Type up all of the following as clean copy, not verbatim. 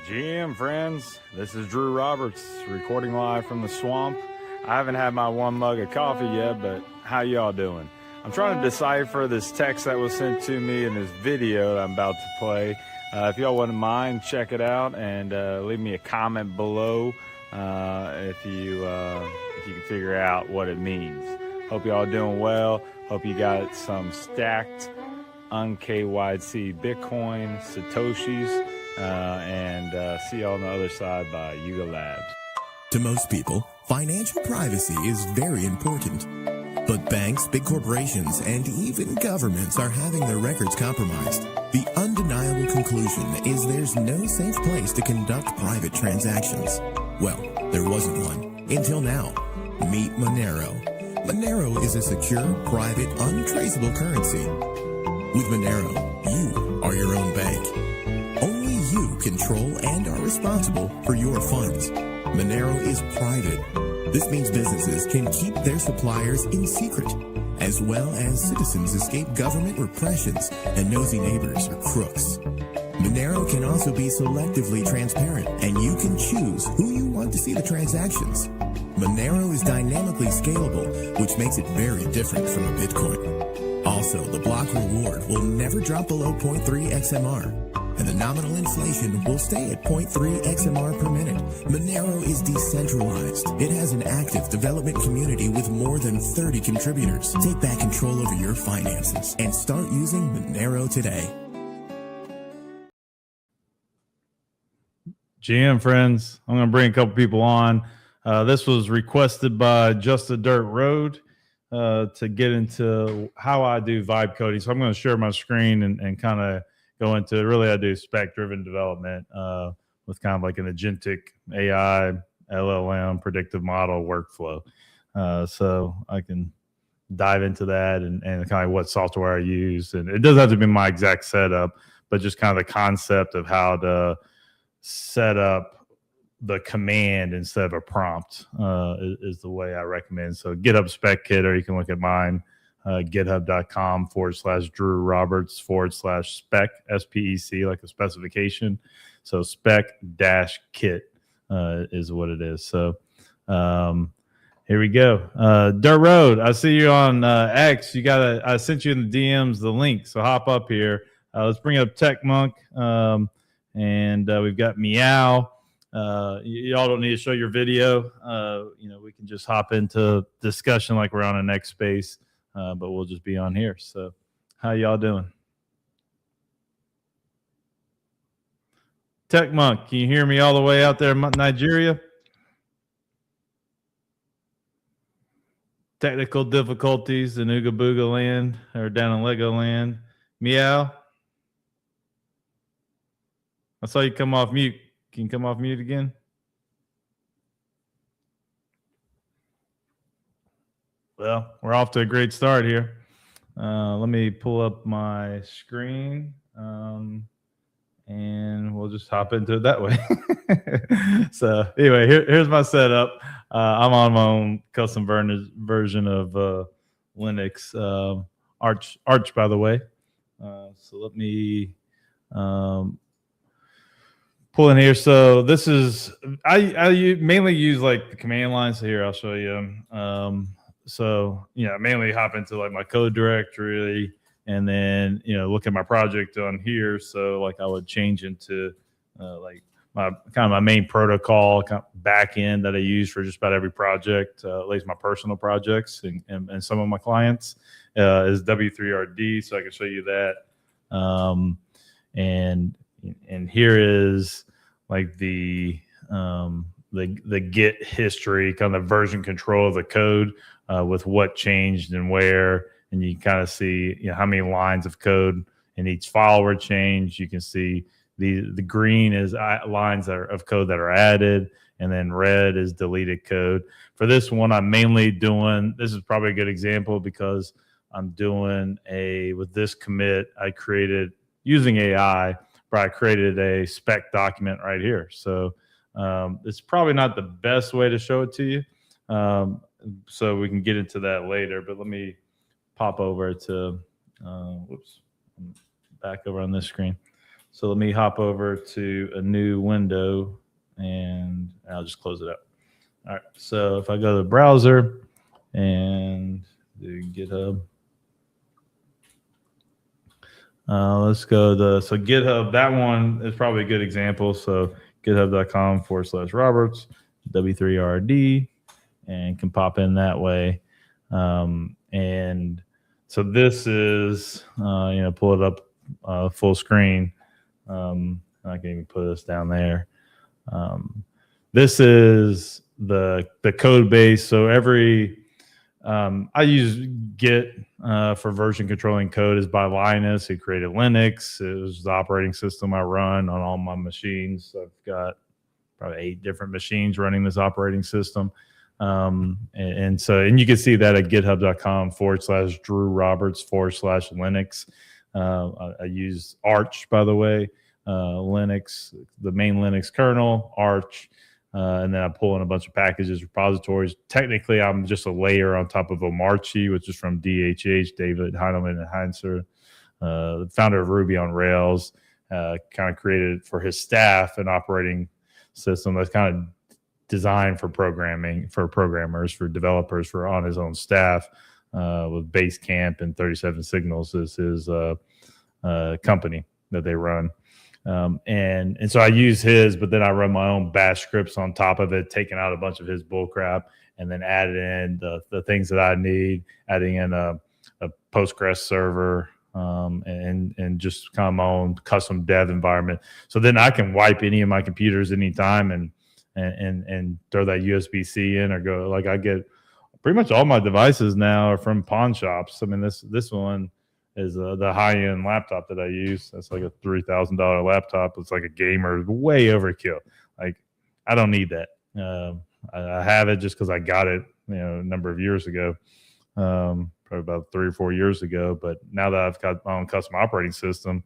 GM friends, this is Drew Roberts recording live from the swamp. I haven't had my one mug of coffee yet, but how y'all doing? I'm trying to decipher this text that was sent to me in this video that I'm about to play. If y'all wouldn't mind, check it out and leave me a comment below if you can figure out what it means. Hope y'all doing well. Hope you got some stacked un-KYC Bitcoin, Satoshis, and see y'all on the other side by Yuga Labs. To most people, financial privacy is very important. But banks, big corporations, and even governments are having their records compromised. The undeniable conclusion is there's no safe place to conduct private transactions. Well, there wasn't one until now. Meet Monero. Monero is a secure, private, untraceable currency. With Monero, you are your own bank. Only you control and are responsible for your funds. Monero is private. This means businesses can keep their suppliers in secret, as well as citizens escape government repressions and nosy neighbors or crooks. Monero can also be selectively transparent, and you can choose who you want to see the transactions. Monero is dynamically scalable, which makes it very different from a Bitcoin. Also, the block reward will never drop below 0.3 XMR, and the nominal inflation will stay at 0.3 XMR per minute. Monero is decentralized. It has an active development community with more than 30 contributors. Take back control over your finances and start using Monero today. GM friends, I'm going to bring a couple people on. This was requested by Just a Dirt Road to get into how I do vibe coding. So I'm going to share my screen and kind of go into really I do spec-driven development with kind of like an agentic AI, LLM, predictive model workflow. So I can dive into that and kind of what software I use. And it doesn't have to be my exact setup, but just kind of the concept of how to set up the command instead of a prompt is the way I recommend. So GitHub Spec Kit, or you can look at mine, github.com/Drew Roberts /spec, SPEC, like a specification. So spec-kit is what it is. So here we go. Dirt Road, I see you on X. I sent you in the DMs the link. So hop up here. Let's bring up Tech Monk. And we've got Meow. Y'all don't need to show your video. We can just hop into discussion like we're on a next space, but we'll just be on here. So how y'all doing? Tech Monk, can you hear me all the way out there in Nigeria? Technical difficulties in Ooga Booga land or down in Lego land. Meow. I saw you come off mute. Can you come off mute again? Well, we're off to a great start here. Let me pull up my screen, and we'll just hop into it that way. So anyway, here's my setup. I'm on my own custom version of Linux, Arch, by the way. So let me pull in here. So this is I mainly use like the command line. So here I'll show you. So mainly hop into like my code directory and then look at my project on here. So like I would change into like my main protocol back end that I use for just about every project, at least my personal projects and some of my clients is W3RD. So I can show you that. And here is like the Git history, kind of version control of the code with what changed and where, and you can kind of see how many lines of code in each file were changed. You can see the green is lines of code that are added, and then red is deleted code. For this one, I'm mainly doing, this is probably a good example because I'm doing with this commit, I created using AI, but I created a spec document right here. So it's probably not the best way to show it to you. So we can get into that later, but let me pop over to, back over on this screen. So let me hop over to a new window and I'll just close it up. All right. So if I go to the browser and do GitHub, let's go so GitHub, that one is probably a good example. So github.com/Roberts, W3RD, and can pop in that way. And so this is, pull it up full screen. I can even put this down there. This is the code base. So I use Git for version controlling code is by Linus, who created Linux. It was the operating system I run on all my machines. I've got probably 8 different machines running this operating system. And you can see that at github.com/Drew Roberts /Linux. I use Arch, by the way, Linux, the main Linux kernel, Arch, and then I pull in a bunch of packages, repositories. Technically, I'm just a layer on top of Omarchy, which is from DHH, David Heinemann and Heinzer, the founder of Ruby on Rails, kind of created for his staff an operating system that's kind of designed for programming, for programmers, for developers, for on his own staff, with Basecamp and 37 Signals is his company that they run. And so I use his, but then I run my own bash scripts on top of it, taking out a bunch of his bull crap and then added in the things that I need, adding in a Postgres server, and just kind of my own custom dev environment. So then I can wipe any of my computers anytime and throw that USB-C in or go. Like, I get pretty much all my devices now are from pawn shops. I mean, this one is the high-end laptop that I use. That's like a $3,000 laptop. It's like a gamer, way overkill. Like, I don't need that. I have it just because I got it, a number of years ago, probably about 3 or 4 years ago. But now that I've got my own custom operating system,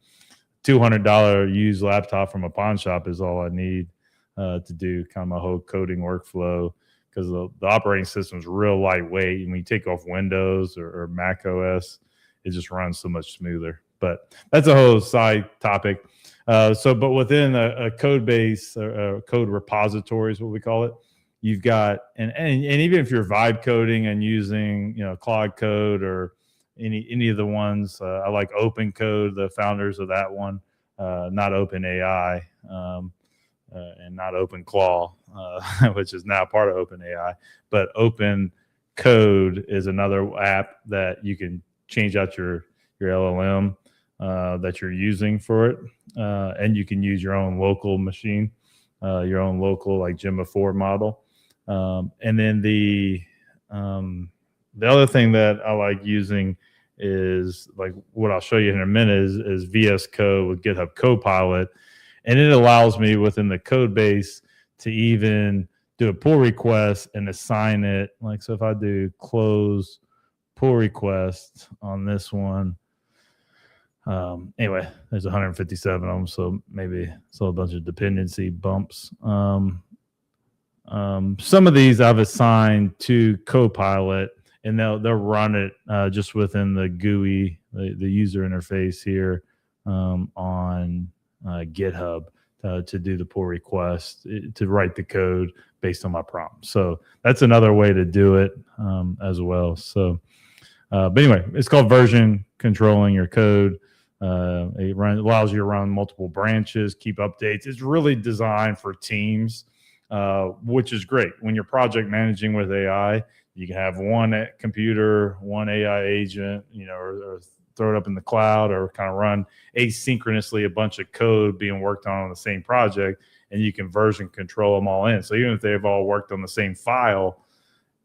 $200 used laptop from a pawn shop is all I need to do kind of my whole coding workflow, because the operating system is real lightweight. And when you take off Windows or Mac OS, it just runs so much smoother. But that's a whole side topic. But within a code base, or code repository is what we call it, you've got, and even if you're vibe coding and using, Claude Code or any of the ones, I like Open Code, the founders of that one, not OpenAI, and not OpenClaw, which is now part of OpenAI. But Open Code is another app that you can change out your LLM that you're using for it, and you can use your own local machine, your own local like Gemma 4 model. And then the other thing that I like using is, like what I'll show you in a minute, is VS Code with GitHub Copilot, and it allows me within the code base to even do a pull request and assign it. Like, so if I do close pull request on this one, anyway, there's 157 of them, so maybe it's a bunch of dependency bumps. Some of these I've assigned to Copilot, and they'll run it just within the GUI, the user interface here on GitHub to do the pull request, to write the code based on my prompt. So that's another way to do it as well. So, but anyway, it's called version controlling your code. It allows you to run multiple branches, keep updates. It's really designed for teams, which is great. When you're project managing with AI, you can have one computer, one AI agent, or throw it up in the cloud, or kind of run asynchronously a bunch of code being worked on the same project, and you can version control them all in. So even if they've all worked on the same file,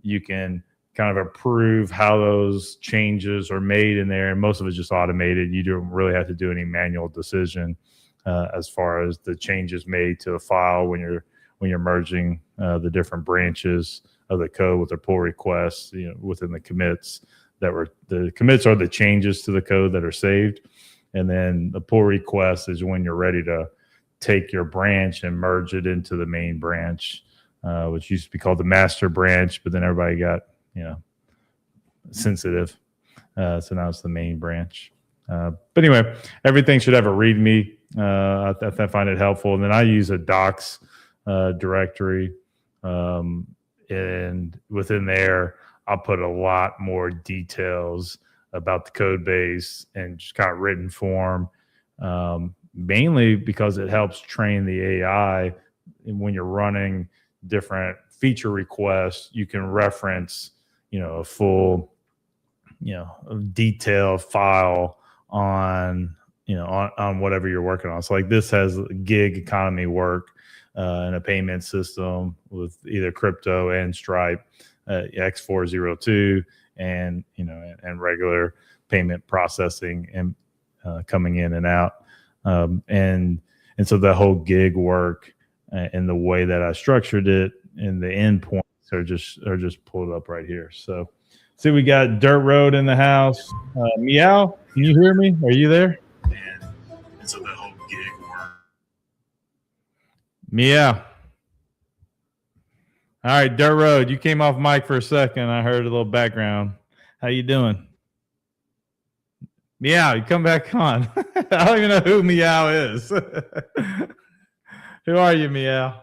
you can kind of approve how those changes are made in there, and most of it's just automated. You don't really have to do any manual decision as far as the changes made to a file when you're merging the different branches of the code with the pull requests, within the commits. The commits are the changes to the code that are saved, and then the pull request is when you're ready to take your branch and merge it into the main branch, which used to be called the master branch, but then everybody got sensitive, so now it's the main branch. But anyway, everything should have a README I find it helpful. And then I use a docs directory, and within there, I'll put a lot more details about the code base and just kind of written form, mainly because it helps train the AI. When you're running different feature requests, you can reference, a full, detailed file on, on whatever you're working on. So like this has gig economy work in a payment system with either crypto and Stripe, X402, and and regular payment processing and coming in and out, and so the whole gig work and the way that I structured it and the endpoints are just pulled up right here. So see, we got Dirt Road in the house. Meow, can you hear me? Are you there? And so the whole gig work. Meow. All right, Dirt Road, you came off mic for a second. I heard a little background. How you doing? Meow, you come back on. I don't even know who Meow is. Who are you, Meow?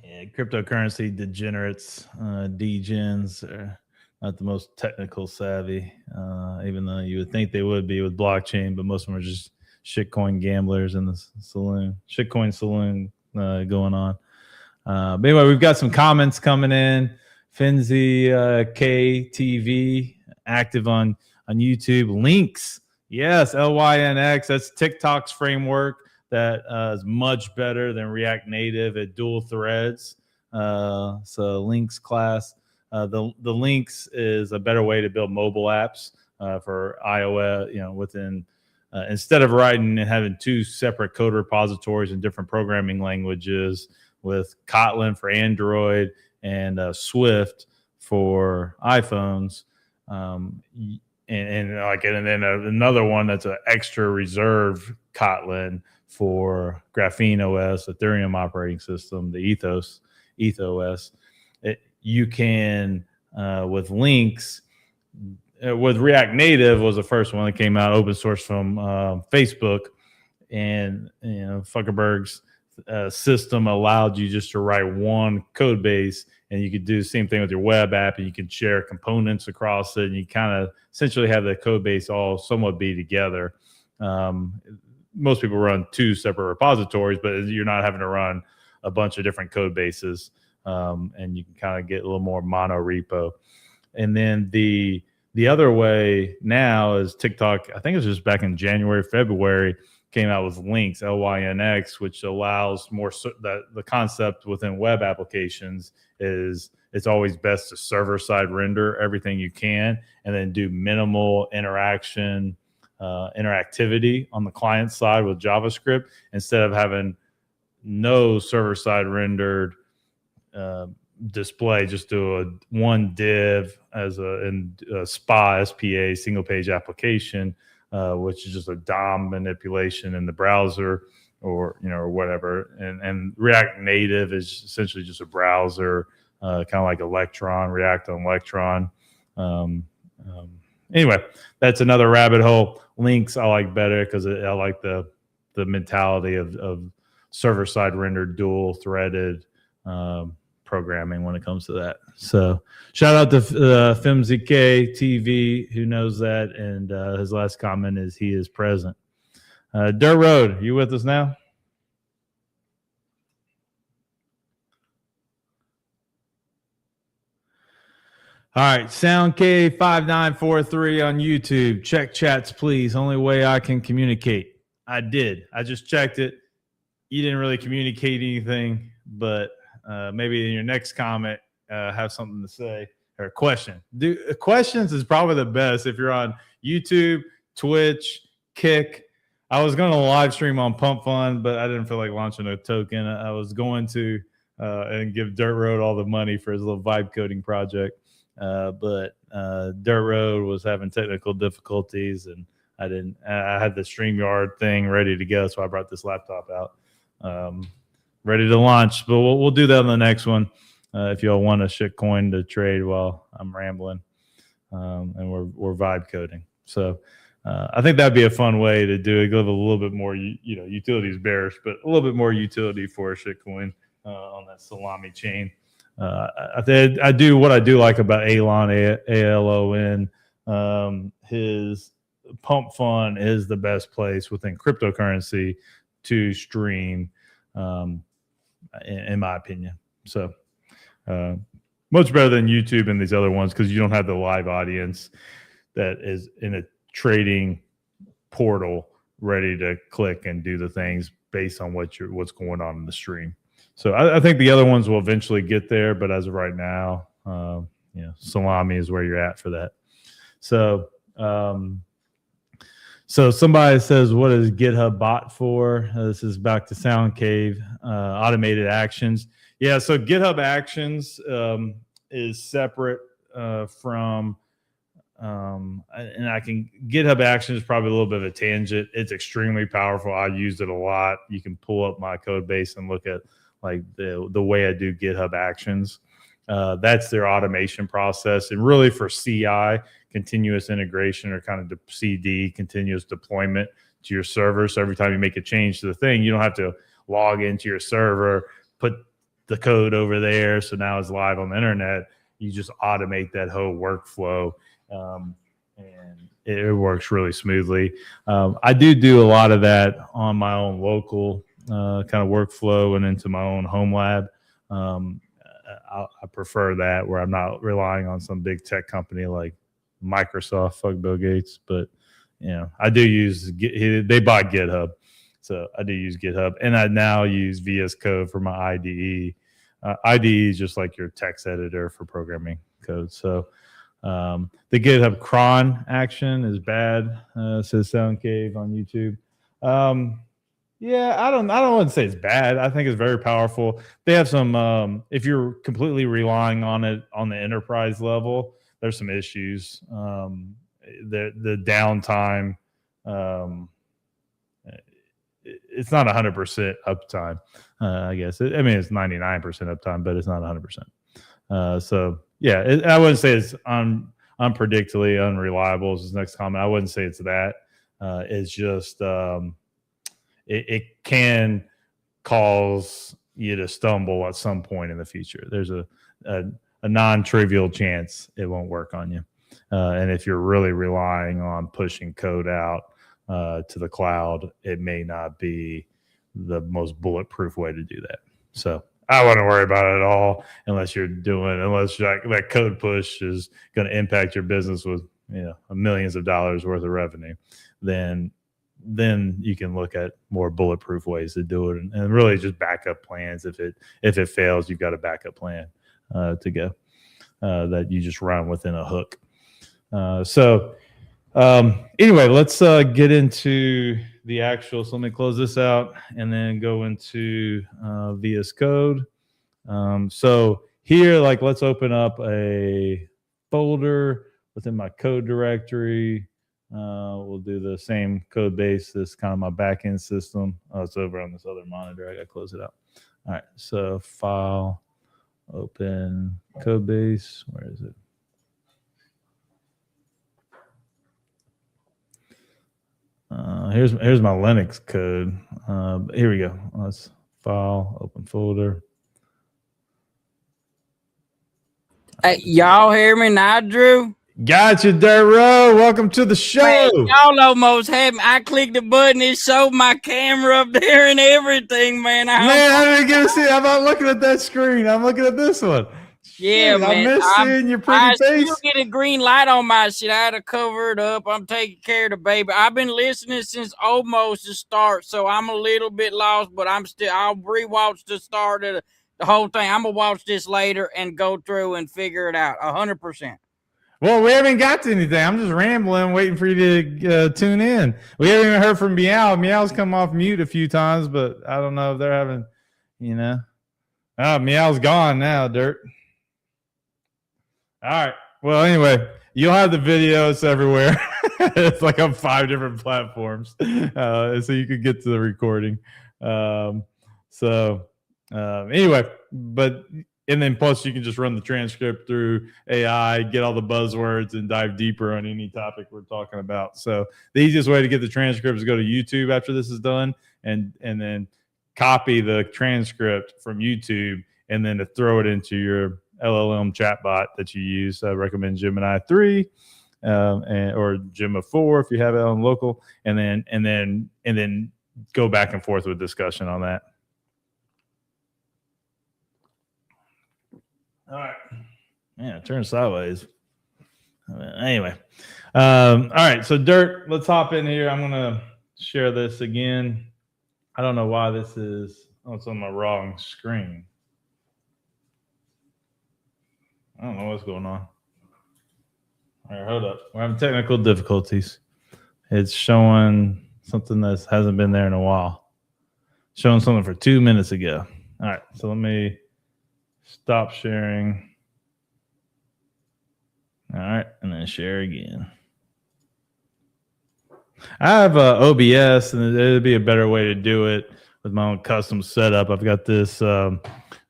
Yeah, cryptocurrency degenerates, degens are not the most technical savvy, even though you would think they would be with blockchain, but most of them are just shitcoin gamblers in the saloon, shitcoin saloon going on. But anyway, we've got some comments coming in. Finzi KTV, active on YouTube. Links, yes, LYNX. That's TikTok's framework that is much better than React Native at dual threads. So Links class. The Links is a better way to build mobile apps for iOS. Within instead of writing and having two separate code repositories in different programming languages, with Kotlin for Android and Swift for iPhones, and then another one that's an extra reserve Kotlin for Graphene OS, Ethereum operating system, the EthOS. You can with Links. With React Native was the first one that came out, open source from Facebook, and Zuckerberg's system allowed you just to write one code base, and you could do the same thing with your web app, and you can share components across it, and you kind of essentially have the code base all somewhat be together. Most people run two separate repositories, but you're not having to run a bunch of different code bases, and you can kind of get a little more mono repo. And then the other way now is TikTok. I think it was just back in January, February, came out with Links, LYNX, which allows more that the concept within web applications is it's always best to server-side render everything you can and then do minimal interactivity on the client side with JavaScript instead of having no server-side rendered display. Just do one div as a SPA, single page application, which is just a DOM manipulation in the browser or whatever. And React Native is essentially just a browser, kind of like Electron, React on Electron. Anyway, that's another rabbit hole. Links I like better because I like the mentality of server side rendered dual threaded programming when it comes to that. So shout out to FimZK TV, who knows that, and his last comment is he is present. Dirt Road, you with us now? All right, SoundK5943 on YouTube. Check chats, please. Only way I can communicate. I did. I just checked it. You didn't really communicate anything, but maybe in your next comment, have something to say or a question. Questions is probably the best if you're on YouTube, Twitch, Kick. I was going to live stream on Pump Fund, but I didn't feel like launching a token. I was going to and give Dirt Road all the money for his little vibe coding project. But Dirt Road was having technical difficulties, and I had the StreamYard thing ready to go, so I brought this laptop out, ready to launch. But we'll do that on the next one. if y'all want a shit coin to trade while I'm rambling, and we're vibe coding. So I think that'd be a fun way to do it. Give a little bit more, utilities bearish, but a little bit more utility for a shit coin on that salami chain. I do what I do like about Alon, ALON. His pump fund is the best place within cryptocurrency to stream, in my opinion. So much better than YouTube and these other ones, because you don't have the live audience that is in a trading portal ready to click and do the things based on what's going on in the stream. So I think the other ones will eventually get there, but as of right now, salami is where you're at for that. So so somebody says, what is GitHub bot for? This is back to SoundCave, automated actions. Yeah, so GitHub Actions is separate from, and GitHub Actions is probably a little bit of a tangent. It's extremely powerful. I used it a lot. You can pull up my code base and look at like the way I do GitHub Actions. That's their automation process. And really for CI, continuous integration, or kind of CD, continuous deployment to your server. So every time you make a change to the thing, you don't have to log into your server, put the code over there, so now it's live on the internet. You just automate that whole workflow, and it works really smoothly. I do a lot of that on my own local kind of workflow and into my own home lab. I prefer that, where I'm not relying on some big tech company like Microsoft. Fuck Bill Gates. But I do use they bought GitHub, so I do use GitHub, and I now use VS Code for my IDE. IDE is just like your text editor for programming code. So the GitHub cron action is bad, says SoundCave on YouTube. Yeah, I don't want to say it's bad. I think it's very powerful. They have some, if you're completely relying on it on the enterprise level, there's some issues. The downtime, it's not 100% uptime, I guess. It's 99% uptime, but it's not 100%. So yeah, I wouldn't say it's unpredictably unreliable is his next comment. I wouldn't say it's that. It's just, it can cause you to stumble at some point in the future. There's a non-trivial chance it won't work on you. And if you're really relying on pushing code out to the cloud, it may not be the most bulletproof way to do that. So I wouldn't worry about it at all unless that code push is going to impact your business with millions of dollars worth of revenue. Then you can look at more bulletproof ways to do it, and really just backup plans. If it fails, you've got a backup plan to go that you just run within a hook. Anyway, let's get into the actual. So let me close this out and then go into VS Code. So here, let's open up a folder within my code directory. We'll do the same code base. This is kind of my backend system. Oh, it's over on this other monitor. I got to close it out. All right. So file, open code base. Where is it? Here's my Linux code. Here we go. Let's file, open folder. Y'all hear me now, Drew? Gotcha, Dirt Row. Welcome to the show. Man, y'all almost had me. I clicked the button. It showed my camera up there and everything, man. I didn't get to see it. I'm not looking at that screen. I'm looking at this one. Yeah, man. I miss seeing your pretty face. I still get a green light on my shit. I had to cover it up. I'm taking care of the baby. I've been listening since almost the start, so I'm a little bit lost, but I'll rewatch the start of the whole thing. I'm going to watch this later and go through and figure it out 100%. Well, we haven't got to anything. I'm just rambling, waiting for you to tune in. We haven't even heard from Meow. Meow's come off mute a few times, but I don't know if they're having, Oh, Meow's gone now, Dirt. All right. Well, anyway, you'll have the videos everywhere. It's like on 5 different platforms, so you could get to the recording. Anyway, but and then plus you can just run the transcript through AI, get all the buzzwords, and dive deeper on any topic we're talking about. So the easiest way to get the transcript is go to YouTube after this is done, and then copy the transcript from YouTube, and then to throw it into your LLM chatbot that you use. I recommend Gemini 3 or Gemma 4 if you have it on local, and then go back and forth with discussion on that. All right. Yeah, turn sideways. Anyway. All right. So, Dirt, let's hop in here. I'm going to share this again. I don't know why this is. Oh, it's on my wrong screen. I don't know what's going on. All right, hold up. We're having technical difficulties. It's showing something that hasn't been there in a while. Showing something for 2 minutes ago. All right. So, let me stop sharing. All right, and then share again. I have OBS, and it'd be a better way to do it with my own custom setup. I've got this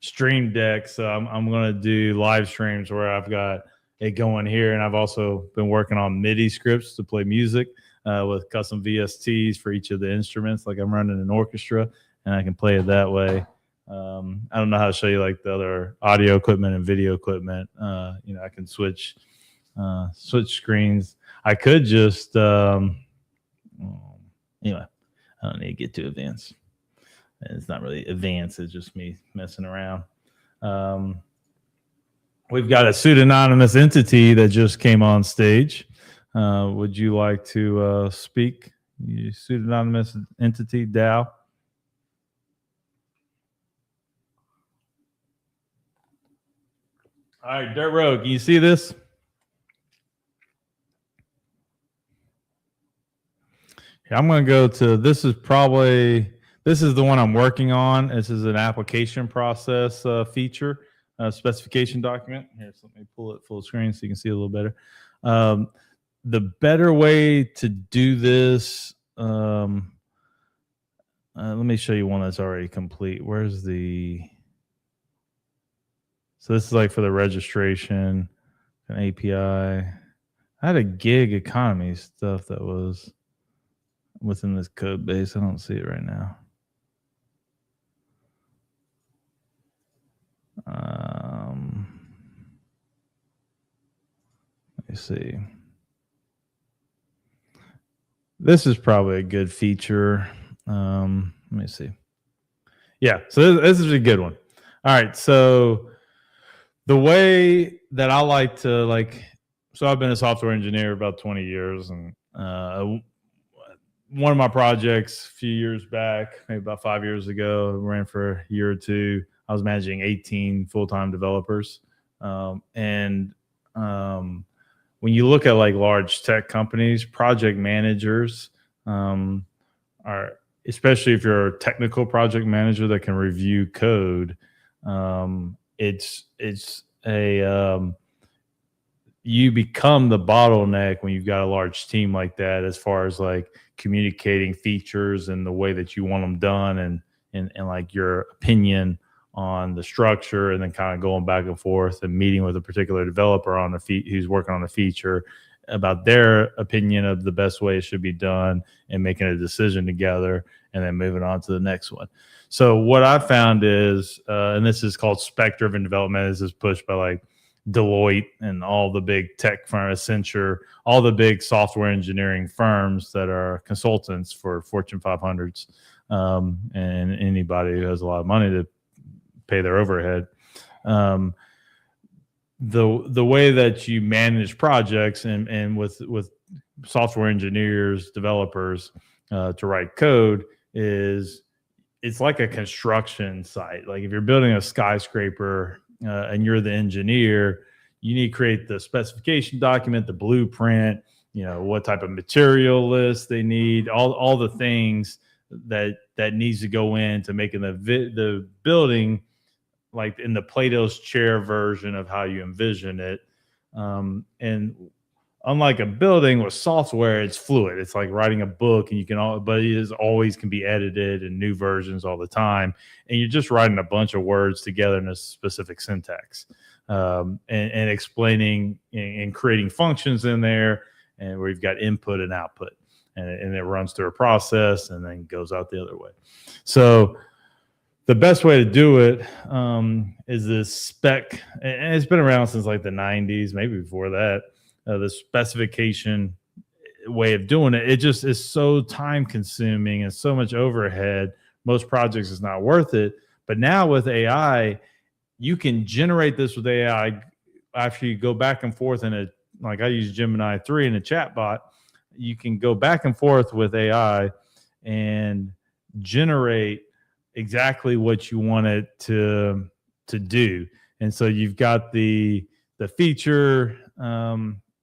Stream Deck, so I'm going to do live streams where I've got it going here, and I've also been working on MIDI scripts to play music with custom VSTs for each of the instruments. Like I'm running an orchestra, and I can play it that way. I don't know how to show you like the other audio equipment and video equipment. I can switch screens. I could just anyway, I don't need to get too advanced. It's not really advanced. It's just me messing around. We've got a pseudonymous entity that just came on stage. Would you like to speak? You pseudonymous entity, Dow? All right, Dirt Road, can you see this? Yeah, I'm going to go to, this is the one I'm working on. This is an application process feature, specification document. Here, so let me pull it full screen so you can see a little better. The better way to do this, let me show you one that's already complete. Where's the... So this is like for the registration, an API. I had a gig economy stuff that was within this code base. I don't see it right now. Let me see. This is probably a good feature. Let me see. Yeah, so this is a good one. All right, so the way that I like to so I've been a software engineer about 20 years, and one of my projects a few years back, maybe about 5 years ago, ran for a year or two. I was managing 18 full-time developers. When you look at like large tech companies, project managers are, especially if you're a technical project manager that can review code, you become the bottleneck when you've got a large team like that, as far as like communicating features and the way that you want them done, and like your opinion on the structure, and then kind of going back and forth and meeting with a particular developer on who's working on a feature about their opinion of the best way it should be done, and making a decision together, and then moving on to the next one. So what I found is, and this is called spec-driven development, this is pushed by like Deloitte and all the big tech firms, Accenture, all the big software engineering firms that are consultants for Fortune 500s, and anybody who has a lot of money to pay their overhead. The way that you manage projects and with software engineers, developers to write code is, it's like a construction site. Like if you're building a skyscraper and you're the engineer, you need to create the specification document, the blueprint, what type of material list they need, all the things that needs to go into making the building like in the Plato's chair version of how you envision it. And unlike a building with software, it's fluid. It's like writing a book, and but it is always can be edited and new versions all the time. And you're just writing a bunch of words together in a specific syntax, and explaining and creating functions in there, and where you've got input and output, and it runs through a process and then goes out the other way. So the best way to do it is this spec, and it's been around since like the 90s, maybe before that. The specification way of doing it, it just is so time consuming and so much overhead. Most projects is not worth it. But now with AI, you can generate this with AI after you go back and forth like I use Gemini 3 in a chat bot. You can go back and forth with AI and generate exactly what you want it to do. And so you've got the feature,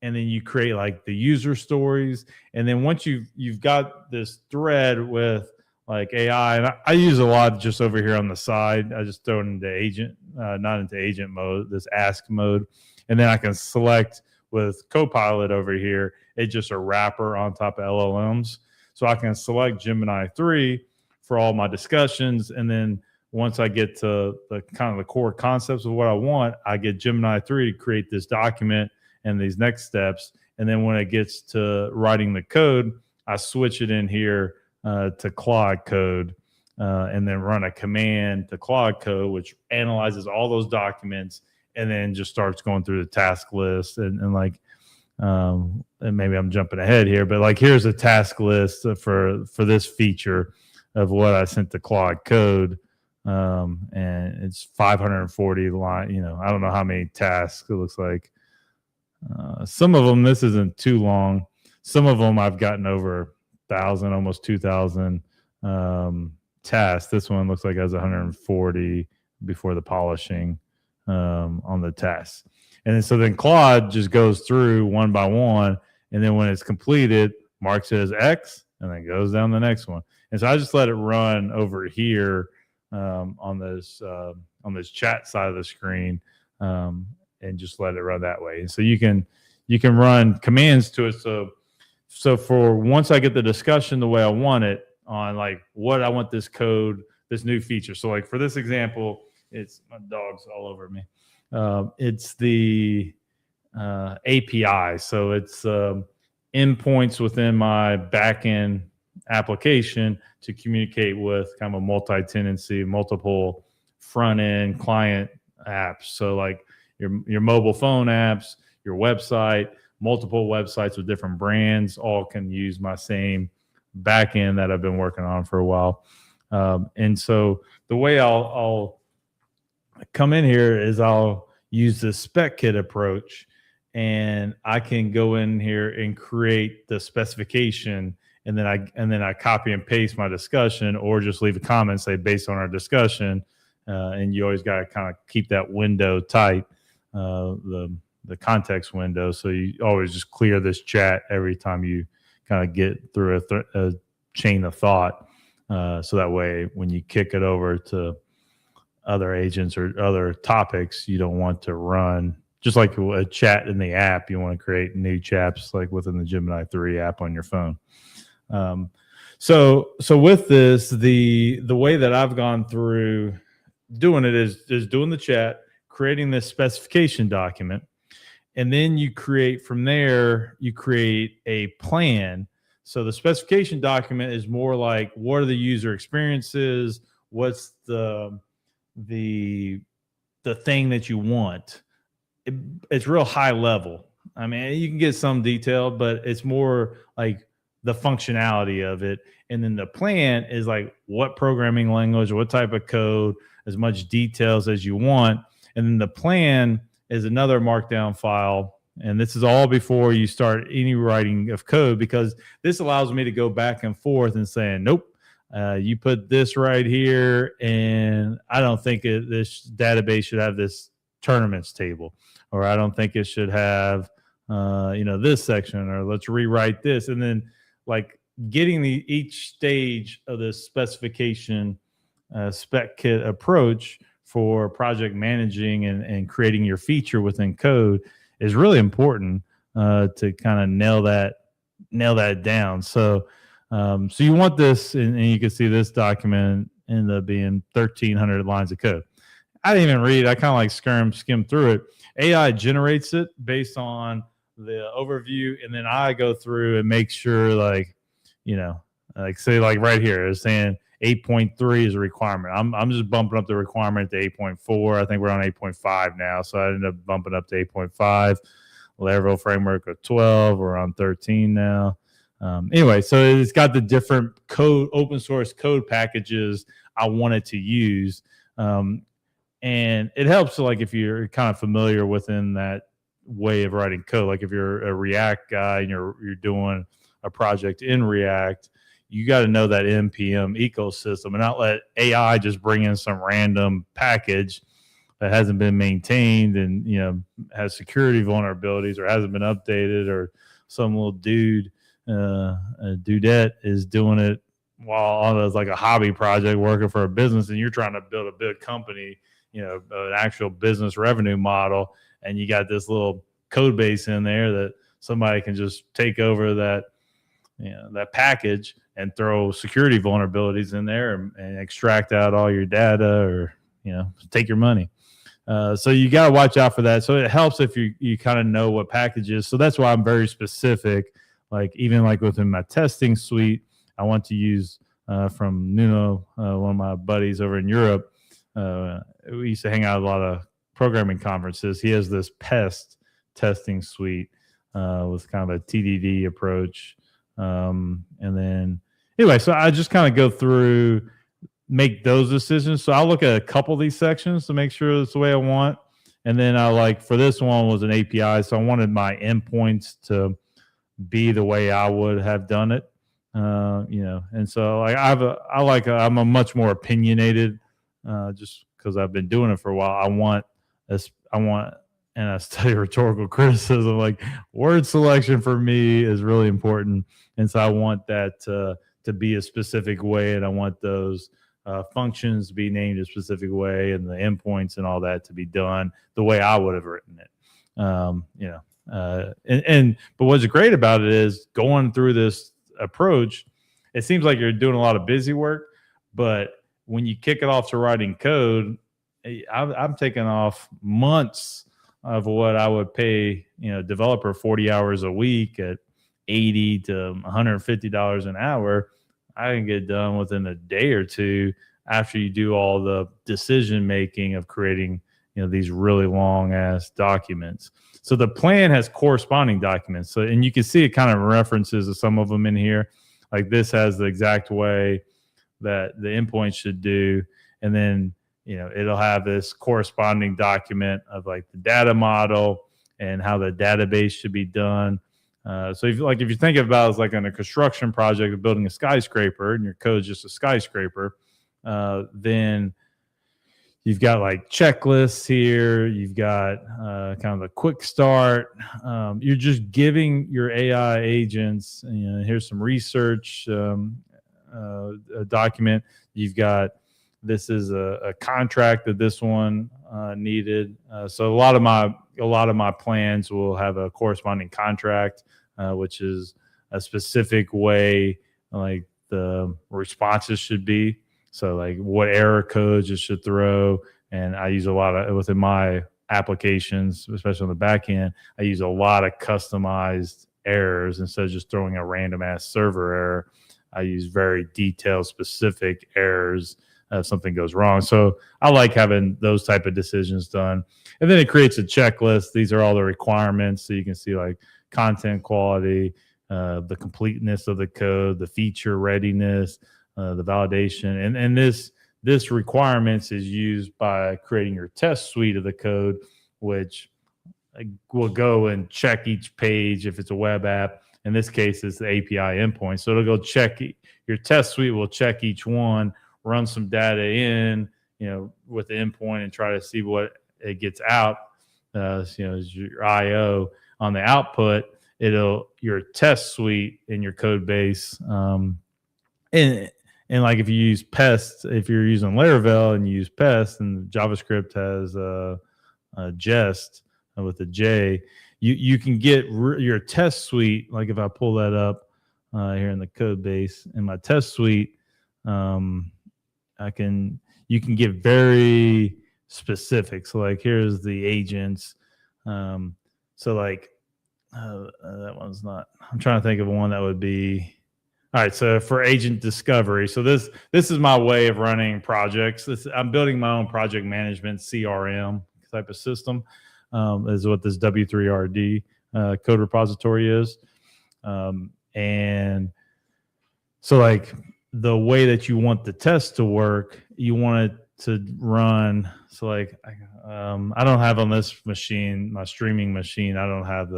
and then you create like the user stories. And then once you've got this thread with like AI, and I use a lot just over here on the side. I just throw it into agent, not into agent mode, this ask mode. And then I can select with Copilot over here. It's just a wrapper on top of LLMs. So I can select Gemini 3 for all my discussions. And then once I get to the kind of the core concepts of what I want, I get Gemini 3 to create this document and these next steps. And then when it gets to writing the code, I switch it in here to Claude Code, and then run a command to Claude Code, which analyzes all those documents and then just starts going through the task list. And like, and maybe I'm jumping ahead here, but like, here's a task list for this feature of what I sent to Claude Code. And it's 540 line, I don't know how many tasks it looks like. Some of them, this isn't too long. Some of them I've gotten over 1,000, almost 2,000 tasks. This one looks like it has 140 before the polishing on the tasks. And so then Claude just goes through one by one, and then when it's completed, marks it as X, and then goes down the next one. And so I just let it run over here on this chat side of the screen, and just let it run that way. And so you can run commands to it. So for once I get the discussion the way I want it on like what I want this code, this new feature. So like for this example, it's my dog's all over me. It's the API. So it's endpoints within my backend application to communicate with kind of a multi-tenancy, multiple front-end client apps. So like your mobile phone apps, your website, multiple websites with different brands, all can use my same backend that I've been working on for a while. And so the way I'll come in here is I'll use the spec kit approach, and I can go in here and create the specification, and then I copy and paste my discussion, or just leave a comment, say based on our discussion. And you always got to kind of keep that window tight, the context window. So you always just clear this chat every time you kind of get through a chain of thought. So that way, when you kick it over to other agents or other topics, you don't want to run just like a chat in the app. You want to create new chats like within the Gemini 3 app on your phone. So with this, the way that I've gone through doing it is doing the chat, creating this specification document, and then you create from there, you create a plan. So the specification document is more like, what are the user experiences? What's the thing that you want? It's real high level. I mean, you can get some detail, but it's more like the functionality of it. And then the plan is like what programming language, what type of code, as much details as you want. And then the plan is another markdown file. And this is all before you start any writing of code, because this allows me to go back and forth and saying, nope, you put this right here, and I don't think this database should have this tournaments table, or I don't think it should have, this section, or let's rewrite this. And then like getting each stage of this specification spec kit approach for project managing and creating your feature within code is really important. to kind of nail that down. So so you want this, and you can see this document ended up being 1,300 lines of code. I didn't even read. I kind of like skim through it. AI generates it based on the overview, and then I go through and make sure, like, like say like right here, it's saying 8.3 is a requirement. I'm just bumping up the requirement to 8.4. I think we're on 8.5 now, so I ended up bumping up to 8.5. Laravel framework of 12. We're on 13 now. Anyway, so it's got the different open source code packages I wanted to use. And it helps, like, if you're kind of familiar within that way of writing code, like if you're a React guy and you're doing a project in React, you got to know that NPM ecosystem and not let AI just bring in some random package that hasn't been maintained and, has security vulnerabilities or hasn't been updated, or some little dudette is doing it while on like a hobby project working for a business, and you're trying to build a big company, an actual business revenue model, and you got this little code base in there that somebody can just take over that package and throw security vulnerabilities in there and extract out all your data, or take your money. So you got to watch out for that. So it helps if you kind of know what packages. So that's why I'm very specific. Like even like within my testing suite, I want to use from Nuno, one of my buddies over in Europe. We used to hang out at a lot of programming conferences. He has this PEST testing suite with kind of a TDD approach. And then anyway, so I just kind of go through, make those decisions. So I'll look at a couple of these sections to make sure it's the way I want. And then for this one was an API. So I wanted my endpoints to be the way I would have done it. And so like I'm a much more opinionated, just because I've been doing it for a while. And I study rhetorical criticism, like word selection for me is really important. And so I want that to be a specific way, and I want those functions to be named a specific way, and the endpoints and all that to be done the way I would have written it. But what's great about it is going through this approach, it seems like you're doing a lot of busy work, but when you kick it off to writing code, I'm taking off months of what I would pay, developer 40 hours a week at $80 to $150 an hour. I can get done within a day or two after you do all the decision making of creating, these really long ass documents. So the plan has corresponding documents. So, and you can see it kind of references to some of them in here. Like this has the exact way that the endpoint should do. And then, it'll have this corresponding document of like the data model and how the database should be done. So if you think about it as like on a construction project of building a skyscraper, and your code's just a skyscraper, then you've got like checklists here. You've got kind of a quick start. You're just giving your AI agents, here's some research document. You've got, this is a contract that this one needed. So a lot of my plans will have a corresponding contract, which is a specific way like the responses should be. So like what error codes it should throw. And I use a lot of, within my applications, especially on the back end, I use a lot of customized errors instead of just throwing a random ass server error. I use very detailed, specific errors if something goes wrong. So I like having those type of decisions done. And then it creates a checklist. These are all the requirements. So you can see like content quality, the completeness of the code, the feature readiness, the validation. And this requirements is used by creating your test suite of the code, which will go and check each page if it's a web app. In this case, it's the API endpoint. So it'll go check, your test suite will check each one, run some data in, with the endpoint and try to see what it gets out. As your IO on the output, your test suite in your code base. And like if you use PEST, if you're using Laravel and you use PEST, and JavaScript has Jest with a J, you can get your test suite. Like if I pull that up here in the code base in my test suite, you can get very specific. So like here's the agents. So like that one's not. I'm trying to think of one that would be. All right, so for agent discovery, so this is my way of running projects. I'm building my own project management CRM type of system. Is what this W3RD code repository is, and so like the way that you want the test to work, you want it to run. So like I don't have on this machine, my streaming machine, I don't have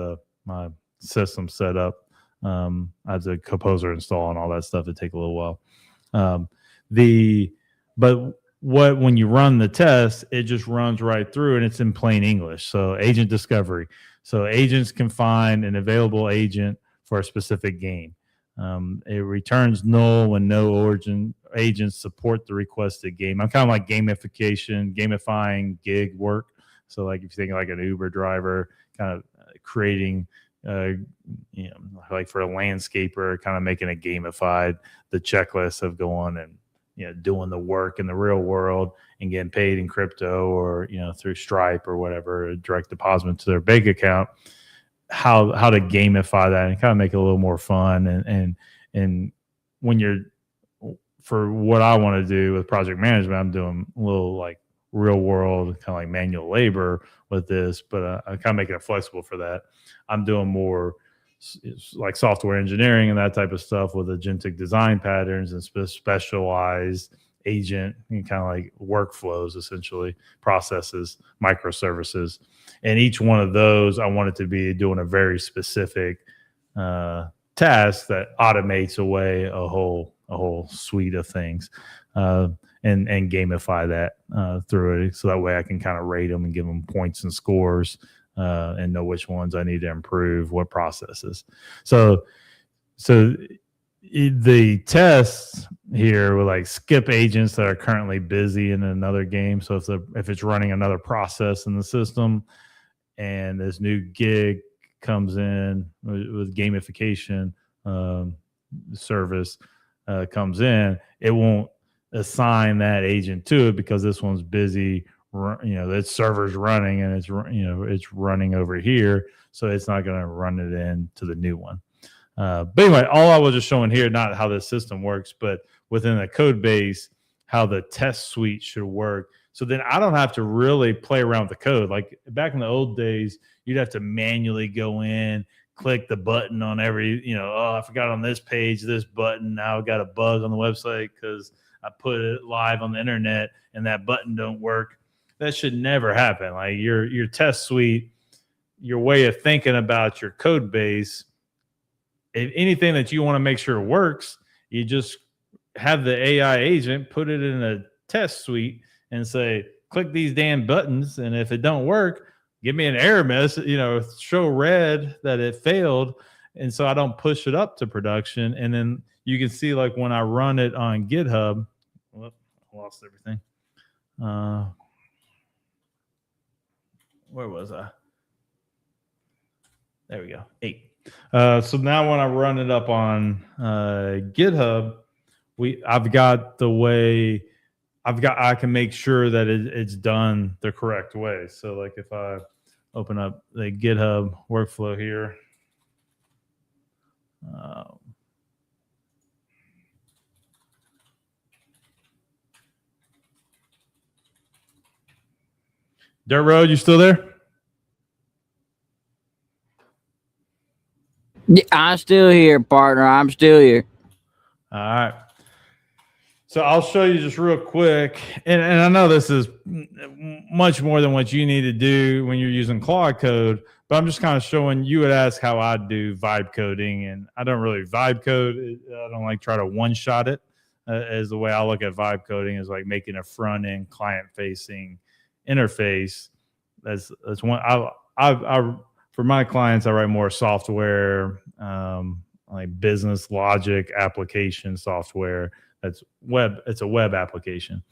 my system set up. I have the composer install and all that stuff. It take a little while. When you run the test, it just runs right through and it's in plain English. So agent discovery. So agents can find an available agent for a specific game. It returns null when no origin agents support the requested game. I'm kind of like gamifying gig work. So like if you think like an Uber driver, kind of creating like for a landscaper, kind of making it gamified, the checklist of going and doing the work in the real world and getting paid in crypto or through Stripe or whatever, direct deposit to their bank account. How to gamify that and kind of make it a little more fun and when you're for what I want to do with project management, I'm doing a little like real world kind of like manual labor with this, but I'm kind of making it flexible for that. I'm doing more like software engineering and that type of stuff with agentic design patterns and specialized agent and kind of like workflows, essentially processes, microservices. And each one of those, I want it to be doing a very specific task that automates away a whole suite of things and gamify that through it. So that way I can kind of rate them and give them points and scores and know which ones I need to improve, what processes. So the tests here will like skip agents that are currently busy in another game. So if it's running another process in the system and this new gig comes in with gamification service comes in, it won't assign that agent to it because this one's busy. That server's running and it's running over here, so it's not going to run it into the new one. But anyway, all I was just showing here, not how the system works, but within the code base, how the test suite should work. So then I don't have to really play around with the code. Like back in the old days, you'd have to manually go in, click the button on every, I forgot on this page, this button. Now I got a bug on the website because I put it live on the internet and that button don't work. That should never happen. Like your test suite, your way of thinking about your code base, if anything that you want to make sure works, you just have the AI agent put it in a test suite and say, click these damn buttons. And if it don't work, give me an error message, show red that it failed. And so I don't push it up to production. And then you can see like when I run it on GitHub, I lost everything. Where was I? There we go. 8. So now when I run it up on GitHub, I can make sure that it's done the correct way. So like if I open up the GitHub workflow here, Dirt Road, you still there? Yeah, I'm still here, partner. I'm still here. All right. So I'll show you just real quick. And I know this is much more than what you need to do when you're using Claude Code, but I'm just kind of showing you would ask how I do vibe coding. And I don't really vibe code. I don't like try to one-shot it as the way I look at vibe coding is like making a front-end client-facing interface. That's one. I for my clients, I write more software, like business logic application software. That's web. It's a web application.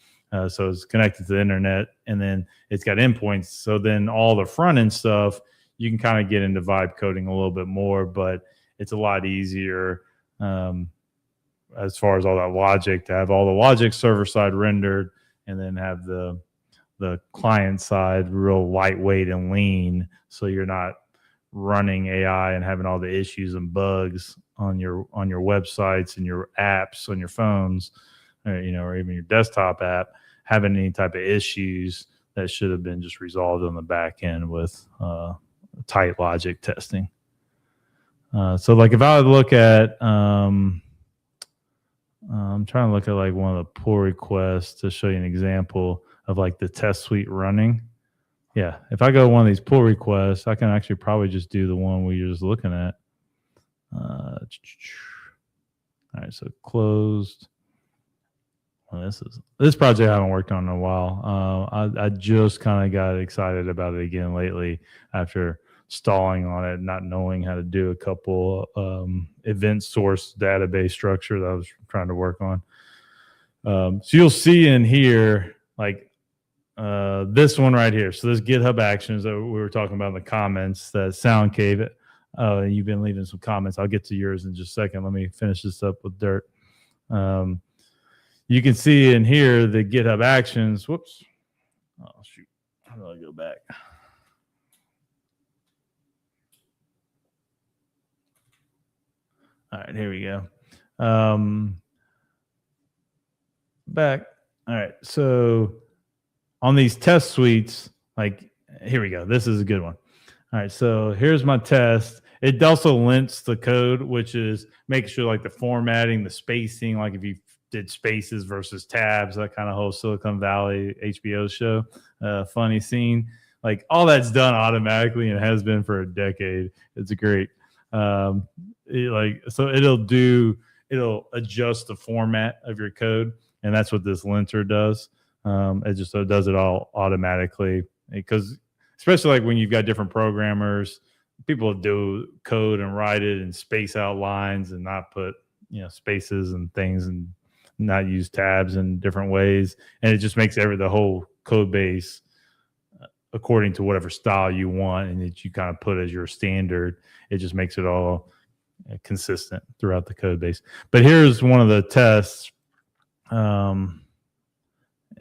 So it's connected to the internet and then it's got endpoints. So then all the front end stuff, you can kind of get into vibe coding a little bit more, but it's a lot easier as far as all that logic, to have all the logic server side rendered and then have the client side real lightweight and lean, so you're not running AI and having all the issues and bugs on your websites and your apps on your phones, or even your desktop app, having any type of issues that should have been just resolved on the back end with tight logic testing. So like if I would look at I'm trying to look at like one of the pull requests to show you an example of like the test suite running. Yeah, if I go to one of these pull requests, I can actually probably just do the one we were just looking at. All right, so closed. Well, this project I haven't worked on in a while. I just kind of got excited about it again lately after stalling on it, not knowing how to do a couple event source database structure that I was trying to work on. So you'll see in here, like this one right here. So this GitHub Actions that we were talking about in the comments, that SoundCave. You've been leaving some comments. I'll get to yours in just a second. Let me finish this up with Dirt. You can see in here the GitHub Actions. Whoops. Oh, shoot. How do I go back? All right, here we go. Back. All right, so on these test suites, like here we go. This is a good one. All right, so here's my test. It also links the code, which is making sure like the formatting, the spacing, like if you did spaces versus tabs, that kind of whole Silicon Valley HBO show, funny scene. Like all that's done automatically and has been for a decade. It's great. So it'll adjust the format of your code, and that's what this linter does. It does it all automatically, because especially like when you've got different programmers, people do code and write it and space out lines and not put spaces and things and not use tabs in different ways, and it just makes the whole code base according to whatever style you want and that you kind of put as your standard. It just makes it all consistent throughout the code base. But here's one of the tests.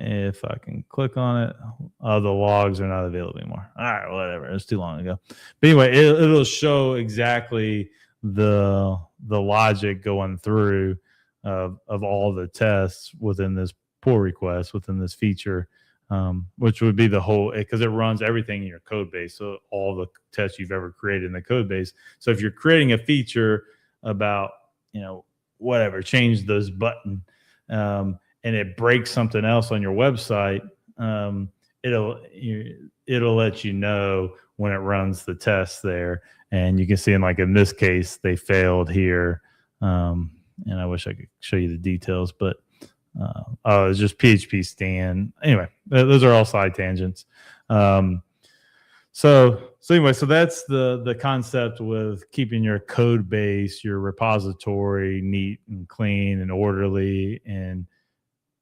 If I can click on it, the logs are not available anymore. All right, whatever. It's too long ago. But anyway, it'll show exactly the logic going through of all the tests within this pull request, within this feature, which would be the whole, because it runs everything in your code base. So all the tests you've ever created in the code base. So if you're creating a feature about, whatever, change this button, and it breaks something else on your website, it'll let you know when it runs the test there. And you can see in this case, they failed here. And I wish I could show you the details, but it's just PHP stand. Anyway, those are all side tangents. So that's the concept with keeping your code base, your repository neat and clean and orderly, and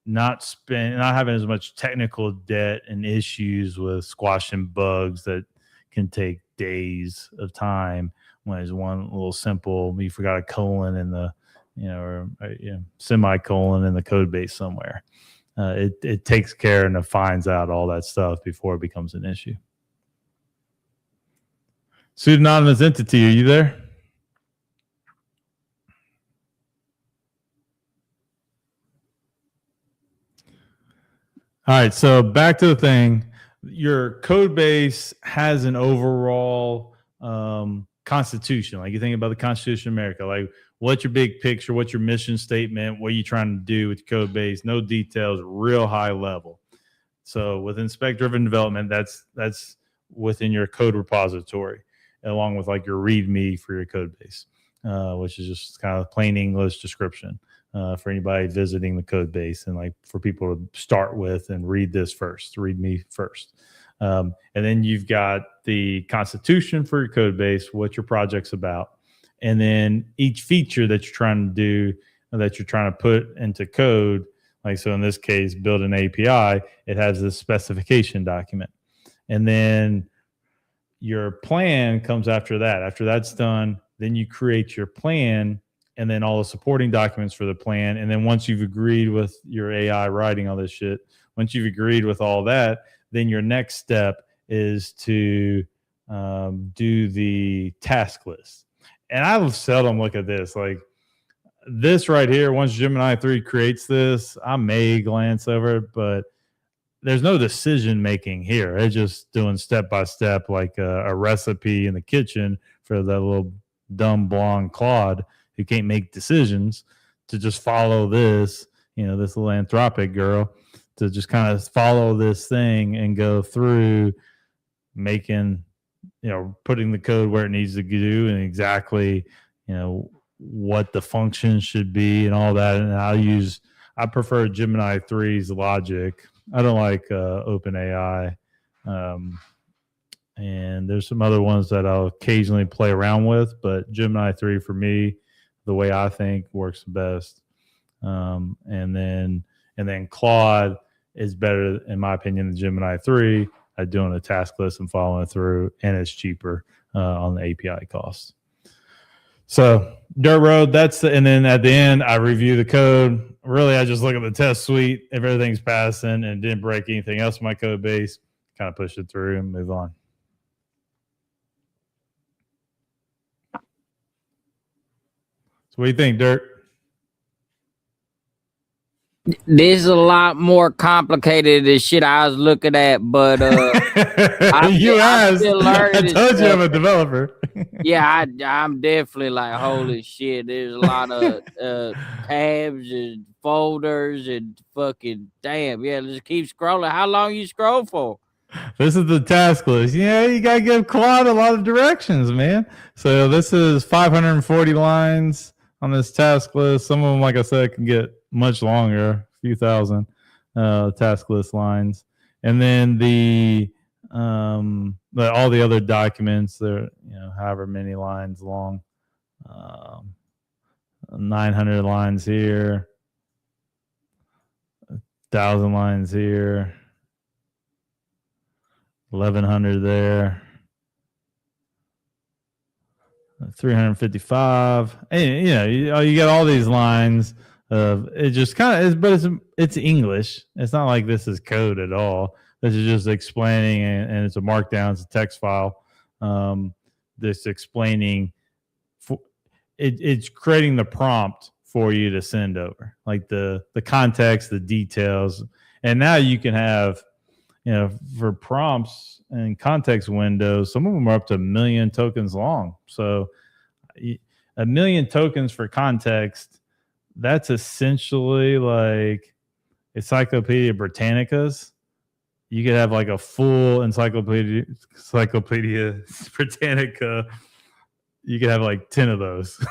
not having as much technical debt and issues with squashing bugs that can take days of time when it's one little simple, you forgot a colon in the semicolon in the code base somewhere. It takes care and it finds out all that stuff before it becomes an issue. Pseudonymous entity, are you there? All right, so back to the thing. Your code base has an overall constitution. Like you think about the Constitution of America, like what's your big picture? What's your mission statement? What are you trying to do with your code base? No details, real high level. So with inspect-driven development, that's within your code repository, along with like your README for your code base, which is just kind of plain English description for anybody visiting the code base, and like for people to start with and read this first, README first. And then you've got the constitution for your code base, what your project's about. And then each feature that you're trying to do, that you're trying to put into code, like so in this case, build an API, it has this specification document. And then your plan comes after that. After that's done, then you create your plan and then all the supporting documents for the plan. And then once you've agreed with your AI writing all this shit, once you've agreed with all that, then your next step is to do the task list. And I seldom look at this. Like this right here, once Gemini 3 creates this, I may glance over it, but there's no decision making here. It's just doing step by step, like a recipe in the kitchen for that little dumb blonde Claude who can't make decisions, to just follow this, this little Anthropic girl, to just kind of follow this thing and go through making, putting the code where it needs to do and exactly, what the function should be and all that. And I prefer Gemini 3's logic. I don't like OpenAI. And there's some other ones that I'll occasionally play around with, but Gemini 3 for me, the way I think, works best. And then Claude is better, in my opinion, than Gemini 3 at doing a task list and following it through, and it's cheaper on the API cost. So Dirt Road, and then at the end, I review the code. Really, I just look at the test suite. If everything's passing and didn't break anything else in my code base, kind of push it through and move on. So what do you think, Dirt? This is a lot more complicated than shit I was looking at, but I told you I'm a developer. Yeah, I'm definitely like, holy shit, there's a lot of tabs and folders and fucking damn. Yeah, just keep scrolling. How long you scroll for? This is the task list. You gotta give Claude a lot of directions, man. So this is 540 lines on this task list. Some of them, like I said, can get much longer, a few thousand task list lines. And then all the other documents, they're however many lines long. 900 lines here, 1,000 lines here, 1,100 there, 355. And you got all these lines of it. Just kind of is, but it's English. It's not like this is code at all. This is just explaining, and it's a markdown. It's a text file. This explaining, it's creating the prompt for you to send over, like the context, the details, and now you can have, for prompts and context windows, some of them are up to 1 million tokens long. So 1 million tokens for context, that's essentially like Encyclopedia Britannicas. You could have like a full Encyclopedia Britannica. You could have like 10 of those,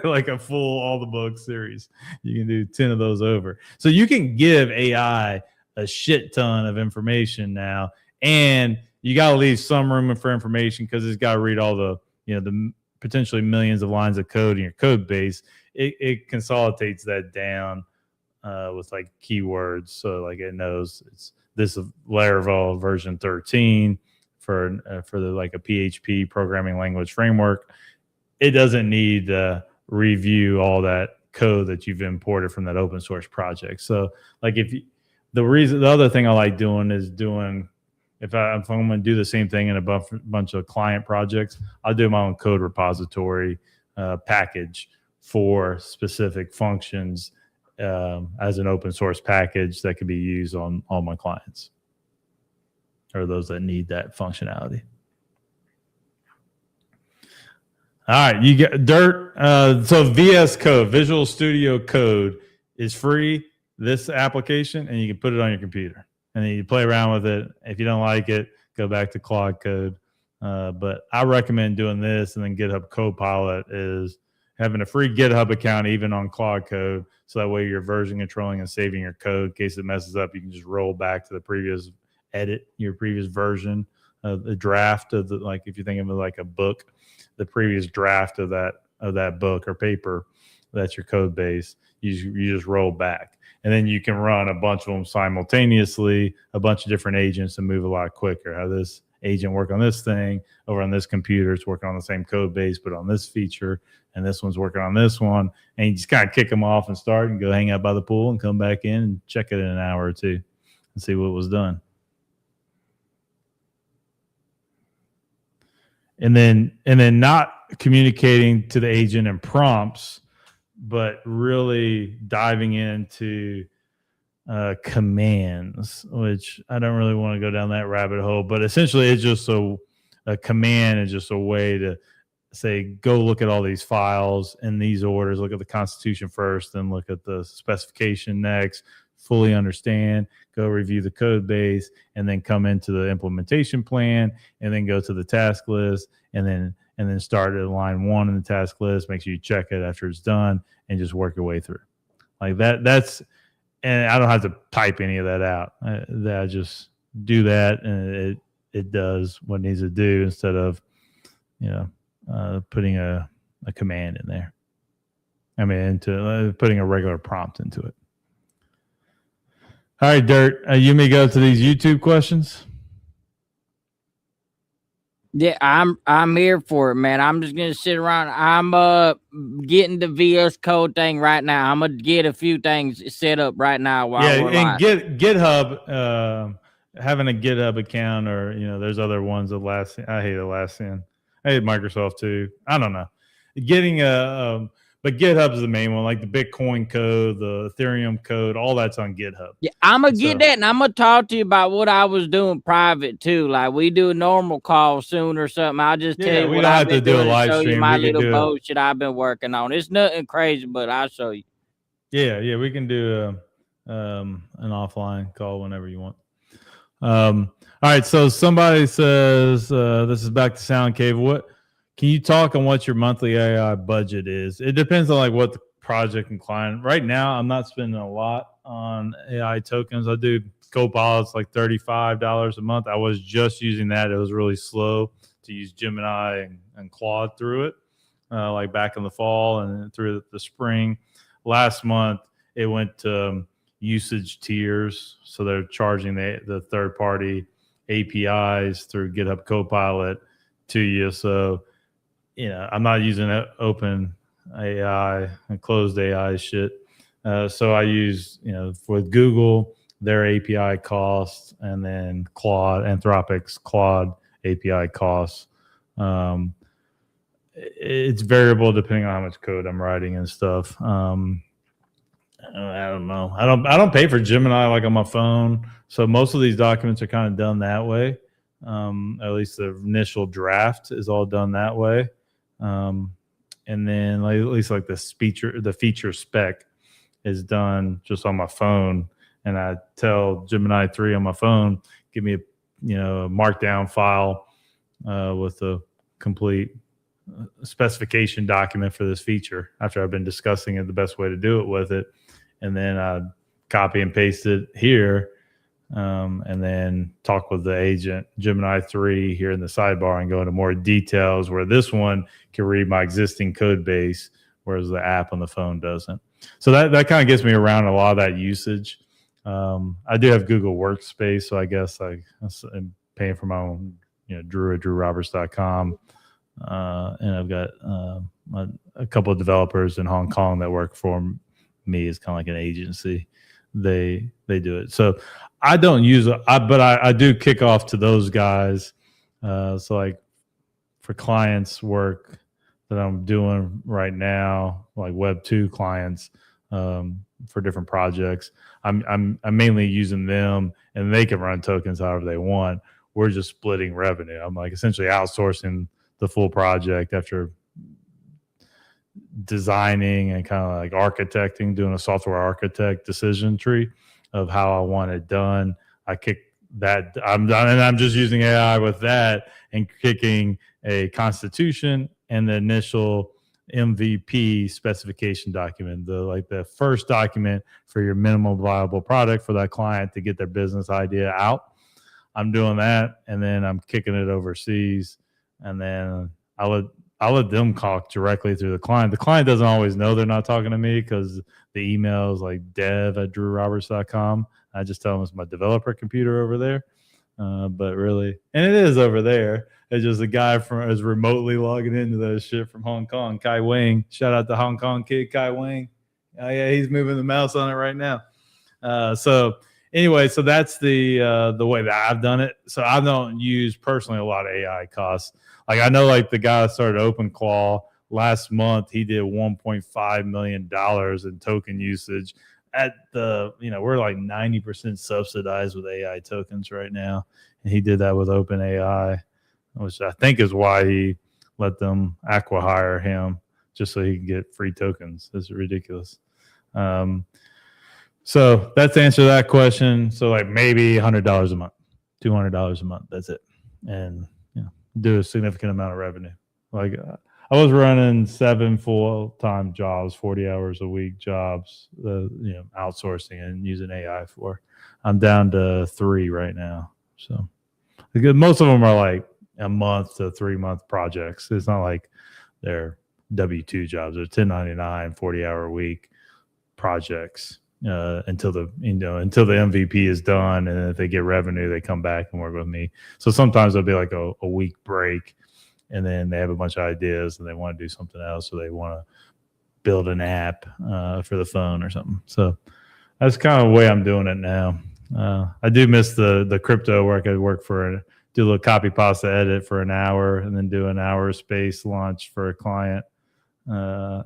like a full all the books series. You can do 10 of those over. So you can give AI a shit ton of information now, and you got to leave some room for information because it's got to read all the, the potentially millions of lines of code in your code base. It consolidates that down with like keywords. So like it knows it's this Laravel version 13 for the like a PHP programming language framework. It doesn't need to review all that code that you've imported from that open source project. So like the other thing I like doing is if I'm going to do the same thing in a bunch of client projects, I'll do my own code repository package for specific functions as an open source package that can be used on all my clients or those that need that functionality. All right, you get Dirt. So VS Code, Visual Studio Code, is free, this application, and you can put it on your computer. And then you play around with it. If you don't like it, go back to Claude Code. But I recommend doing this, and then GitHub Copilot is having a free GitHub account even on Claude Code, so that way you're version controlling and saving your code. In case it messes up, you can just roll back to the previous your previous version of the draft of like if you think of it like a book, the previous draft of that book or paper, that's your code base. You just roll back, and then you can run a bunch of them simultaneously, a bunch of different agents, and move a lot quicker. How this agent work on this thing. Over on this computer, it's working on the same code base, but on this feature, and this one's working on this one. And you just kind of kick them off and start and go hang out by the pool and come back in and check it in an hour or two and see what was done. And then not communicating to the agent in prompts, but really diving into commands, which I don't really want to go down that rabbit hole, but essentially it's just a command is just a way to say, go look at all these files in these orders, look at the Constitution first, then look at the specification next, fully understand, go review the code base, and then come into the implementation plan, and then go to the task list, and then start at line 1 in the task list, make sure you check it after it's done, and just work your way through. Like that's, and I don't have to type any of that out. I just do that, and it does what it needs to do instead of, putting a command in there. I mean, into putting a regular prompt into it. All right, Dirt. You may go to these YouTube questions. Yeah, I'm here for it, man. I'm just gonna sit around. I'm getting the VS Code thing right now. I'm gonna get a few things set up right now while we're and live. GitHub, having a GitHub account, or there's other ones. I hate Atlassian. I hate Microsoft too. I don't know. Getting but GitHub is the main one, like the Bitcoin code, the Ethereum code, all that's on GitHub. Yeah, I'm gonna get that, and I'm gonna talk to you about what I was doing private too. Like we do a normal call soon or something. I'll just tell you we what don't I've have to been do a doing live and show stream. you my We can little do bullshit I've been working on. It's nothing crazy, but I'll show you. Yeah, we can do an offline call whenever you want. All right, so somebody says this is back to Sound Cave. What can you talk on what your monthly AI budget is? It depends on like what the project and client. Right now, I'm not spending a lot on AI tokens. I do Copilot's like $35 a month. I was just using that. It was really slow to use Gemini and Claude through it, like back in the fall and through the spring. Last month, it went to usage tiers. So they're charging the third-party APIs through GitHub Copilot to you. So, I'm not using open AI and closed AI shit. So I use, for Google, their API costs, and then Anthropic's Claude API costs. It's variable depending on how much code I'm writing and stuff. I don't know. I don't pay for Gemini like on my phone. So most of these documents are kind of done that way. At least the initial draft is all done that way. And then at least like the feature spec is done just on my phone. And I tell Gemini 3 on my phone, give me a markdown file with a complete specification document for this feature after I've been discussing it, the best way to do it with it. And then I copy and paste it here, and then talk with the agent, Gemini 3 here in the sidebar, and go into more details where this one can read my existing code base, whereas the app on the phone doesn't. So that kind of gets me around a lot of that usage. I do have Google Workspace, so I guess I'm paying for my own, Drew at drewroberts.com. And I've got a couple of developers in Hong Kong that work for me as kind of like an agency. They do it. So I don't use it, but I do kick off to those guys. So like for clients work that I'm doing right now, like Web 2 clients, for different projects, I'm mainly using them, and they can run tokens however they want. We're just splitting revenue. I'm like essentially outsourcing the full project after designing and kind of like architecting, doing a software architect decision tree of how I want it done. I kick that. I'm done, and I'm just using AI with that and kicking a constitution and the initial MVP specification document, the first document for your minimum viable product for that client to get their business idea out. I'm doing that, and then I'm kicking it overseas, and then I'll let them talk directly through the client. The client doesn't always know they're not talking to me because the email is like dev@drewroberts.com. I just tell them it's my developer computer over there. But really, and it is over there. It's just a guy is remotely logging into that shit from Hong Kong. Kai Wang, shout out to Hong Kong kid Kai Wang. Oh yeah, he's moving the mouse on it right now. So anyway, so that's the way that I've done it. So I don't use personally a lot of AI costs. Like I know, like the guy that started OpenClaw last month, he did $1.5 million in token usage. At the, we're like 90% subsidized with AI tokens right now, and he did that with OpenAI, which I think is why he let them acqui-hire him just so he can get free tokens. It's ridiculous. So that's the answer to that question. So like maybe $100 a month, $200 a month. That's it, and do a significant amount of revenue. Like I was running 7 full-time jobs, 40 hours a week jobs, outsourcing and using AI for. I'm down to 3 right now. So most of them are like a month to 3 month projects. It's not like they're W-2 jobs. They're 1099, 40-hour a week projects until the MVP is done, and if they get revenue, they come back and work with me. So sometimes there'll be like a week break, and then they have a bunch of ideas and they want to do something else, or they want to build an app for the phone or something. So that's kind of the way I'm doing it now. I do miss the crypto work. I work do a little copy pasta edit for an hour, and then do an hour space launch for a client. Like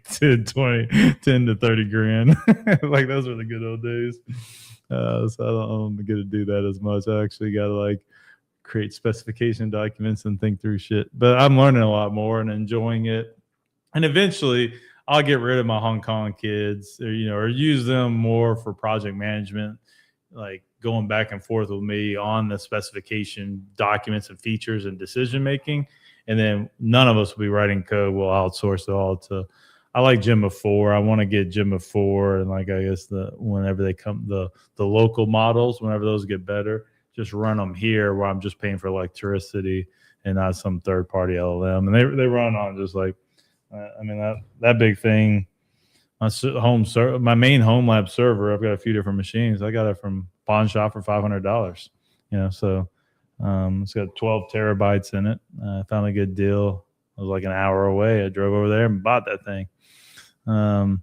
10 to 30 grand. Like those were the good old days. So I don't get to do that as much. I actually got to like create specification documents and think through shit. But I'm learning a lot more and enjoying it. And eventually I'll get rid of my Hong Kong kids, or use them more for project management, like going back and forth with me on the specification documents and features and decision making. And then none of us will be writing code. We'll outsource it all to. I like Gemma 4. I want to get Gemma 4, and like I guess whenever they come, the local models, whenever those get better, just run them here where I'm just paying for electricity and not some third party LLM. And they run on just like, that big thing. My main home lab server, I've got a few different machines. I got it from Pawn Shop for $500. So. It's got 12 terabytes in it. I found a good deal. I was like an hour away. I drove over there and bought that thing. Find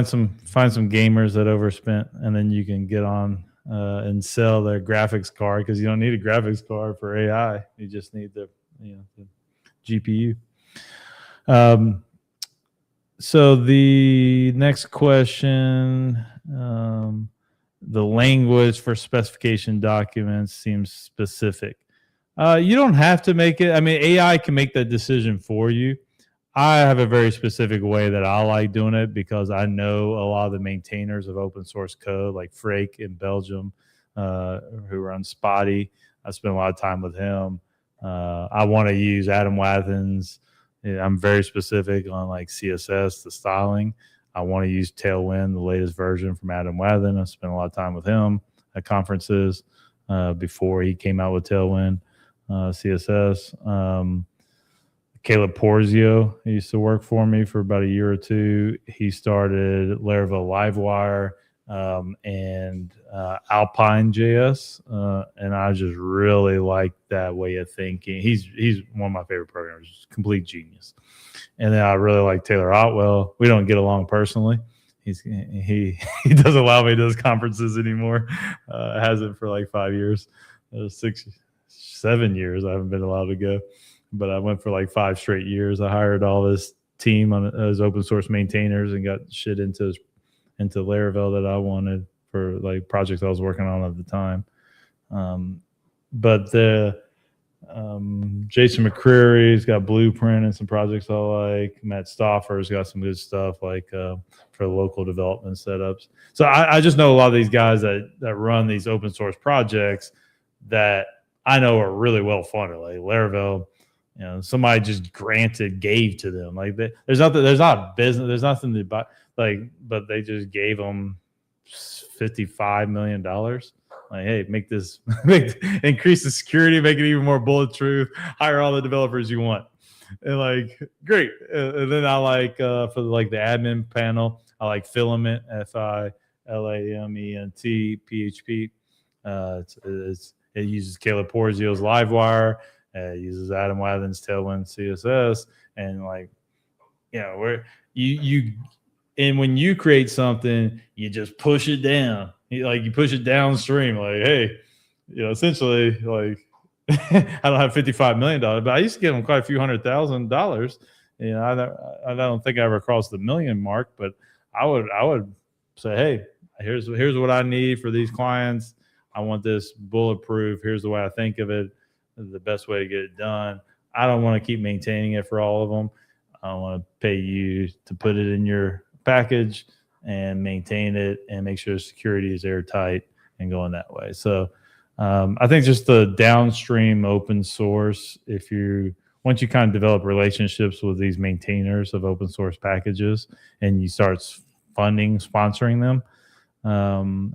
some gamers that overspent, and then you can get on and sell their graphics card, because you don't need a graphics card for AI. You just need the GPU. So the next question. The language for specification documents seems specific. You don't have to make it. AI can make that decision for you. I have a very specific way that I like doing it, because I know a lot of the maintainers of open source code, like Frake in Belgium, who runs Spotty. I spend a lot of time with him. I want to use Adam Wathans. I'm very specific on like CSS, the styling. I want to use Tailwind, the latest version from Adam Wathan. I spent a lot of time with him at conferences before he came out with Tailwind CSS. Caleb Porzio, he used to work for me for about a year or two. He started Laravel Livewire and Alpine.js, and I just really like that way of thinking. He's one of my favorite programmers, complete genius. And then I really like Taylor Otwell. We don't get along personally. He doesn't allow me to those conferences anymore. Hasn't for like 5 years, 7 years. I haven't been allowed to go, but I went for like 5 straight years. I hired all this team as open source maintainers and got shit into Laravel that I wanted for like projects I was working on at the time. But Jason McCreary's got Blueprint and some projects I like. Matt Stauffer's got some good stuff like for local development setups. So I just know a lot of these guys that run these open source projects that I know are really well funded. Like Laravel, somebody just gave to them. Like there's not a business, there's nothing to buy. But they just gave them $55 million. Like, hey, make this, increase the security, make it even more bulletproof, hire all the developers you want. And like, great. And then I like, for like the admin panel, I like Filament, Filament, PHP. It uses Caleb Porzio's Livewire. It uses Adam Wathan's Tailwind CSS, and like, where you and when you create something, you just push it down. You push it downstream. Like, hey, essentially, like, I don't have $55 million, but I used to give them quite a few $100,000. I don't think I ever crossed the million mark, but I would say, hey, here's what I need for these clients. I want this bulletproof. Here's the way I think of it. The best way to get it done. I don't want to keep maintaining it for all of them. I want to pay you to put it in your package and maintain it and make sure security is airtight and going that way. So I think just the downstream open source, once you kind of develop relationships with these maintainers of open source packages and you start sponsoring them,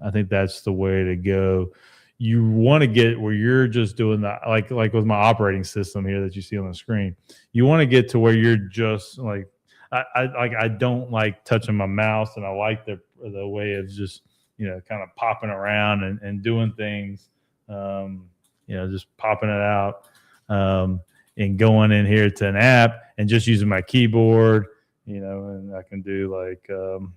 I think that's the way to go. You want to get where you're just doing that, like with my operating system here that you see on the screen. You want to get to where you're just like, I don't like touching my mouse, and I like the way of just kind of popping around and doing things, just popping it out, and going in here to an app and just using my keyboard, and I can do like I'm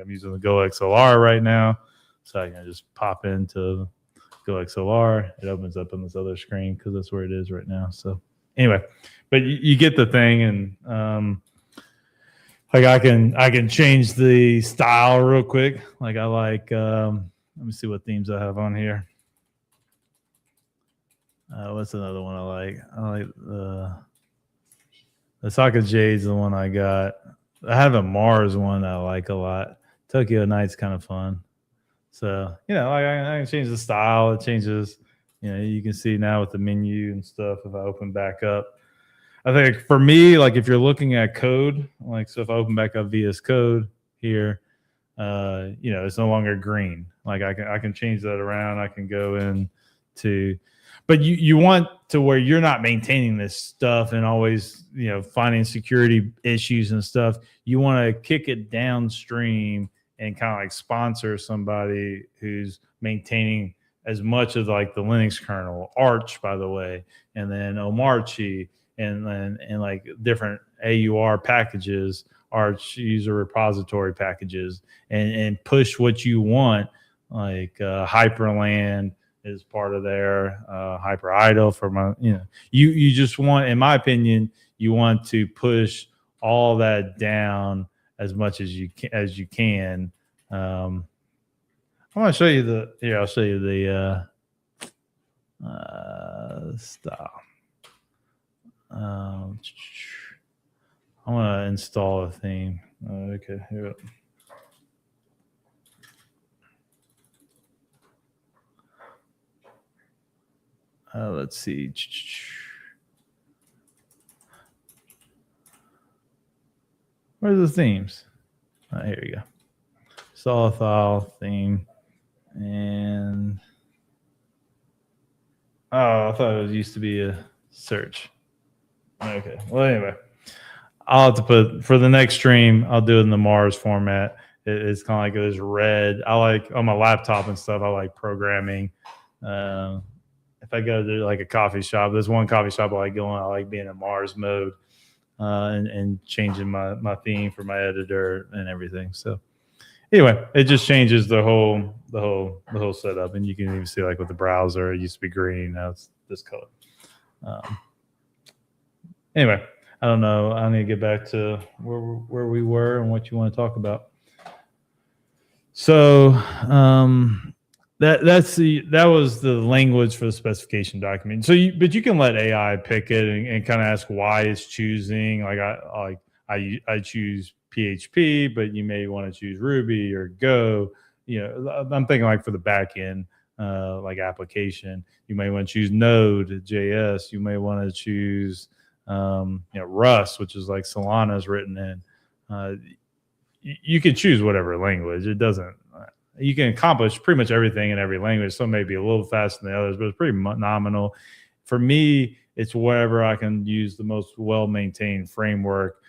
using the Go XLR right now, so I can just pop into Go XLR. It opens up on this other screen because that's where it is right now. So anyway, but you get the thing, and like I can change the style real quick. Like I like let me see what themes I have on here. What's another one I like? I like the Socket Jade's the one I got. I have a Mars one that I like a lot. Tokyo Night's kind of fun. So, I can change the style. It changes, you can see now with the menu and stuff if I open back up. I think for me, like if you're looking at code, like so if I open back up VS Code here, it's no longer green. Like I can change that around. I can go into, but you want to where you're not maintaining this stuff and always, finding security issues and stuff. You want to kick it downstream and kind of like sponsor somebody who's maintaining as much of like the Linux kernel, Arch, by the way, and then Omarchy, and like different AUR packages, Arch user repository packages, and push what you want, like Hyperland is part of there, HyperIdle for my, you just want, in my opinion, you want to push all that down as much as you can. I want to show you I'll show you the style. I want to install a theme. Okay, here we go. Let's see. Where's the themes? Here you go. Solithal theme. And I thought it used to be a search. Okay. Well, anyway, I'll have to put for the next stream. I'll do it in the Mars format. It's kind of like this red. I like on my laptop and stuff. I like programming. If I go to like a coffee shop, there's one coffee shop I like going. I like being in Mars mode and changing my theme for my editor and everything. So anyway, it just changes the whole setup, and you can even see like with the browser, it used to be green, now it's this color. Anyway, I don't know. I need to get back to where we were and what you want to talk about. So that was the language for the specification document. So but you can let AI pick it and kind of ask why it's choosing. Like I choose PHP, but you may want to choose Ruby or Go. I'm thinking like for the back end, like application, you may want to choose Node.js. You may want to choose Rust, which is like Solana is written in. You can choose whatever language. It doesn't. You can accomplish pretty much everything in every language. Some may be a little faster than the others, but it's pretty nominal. For me, it's wherever I can use the most well-maintained framework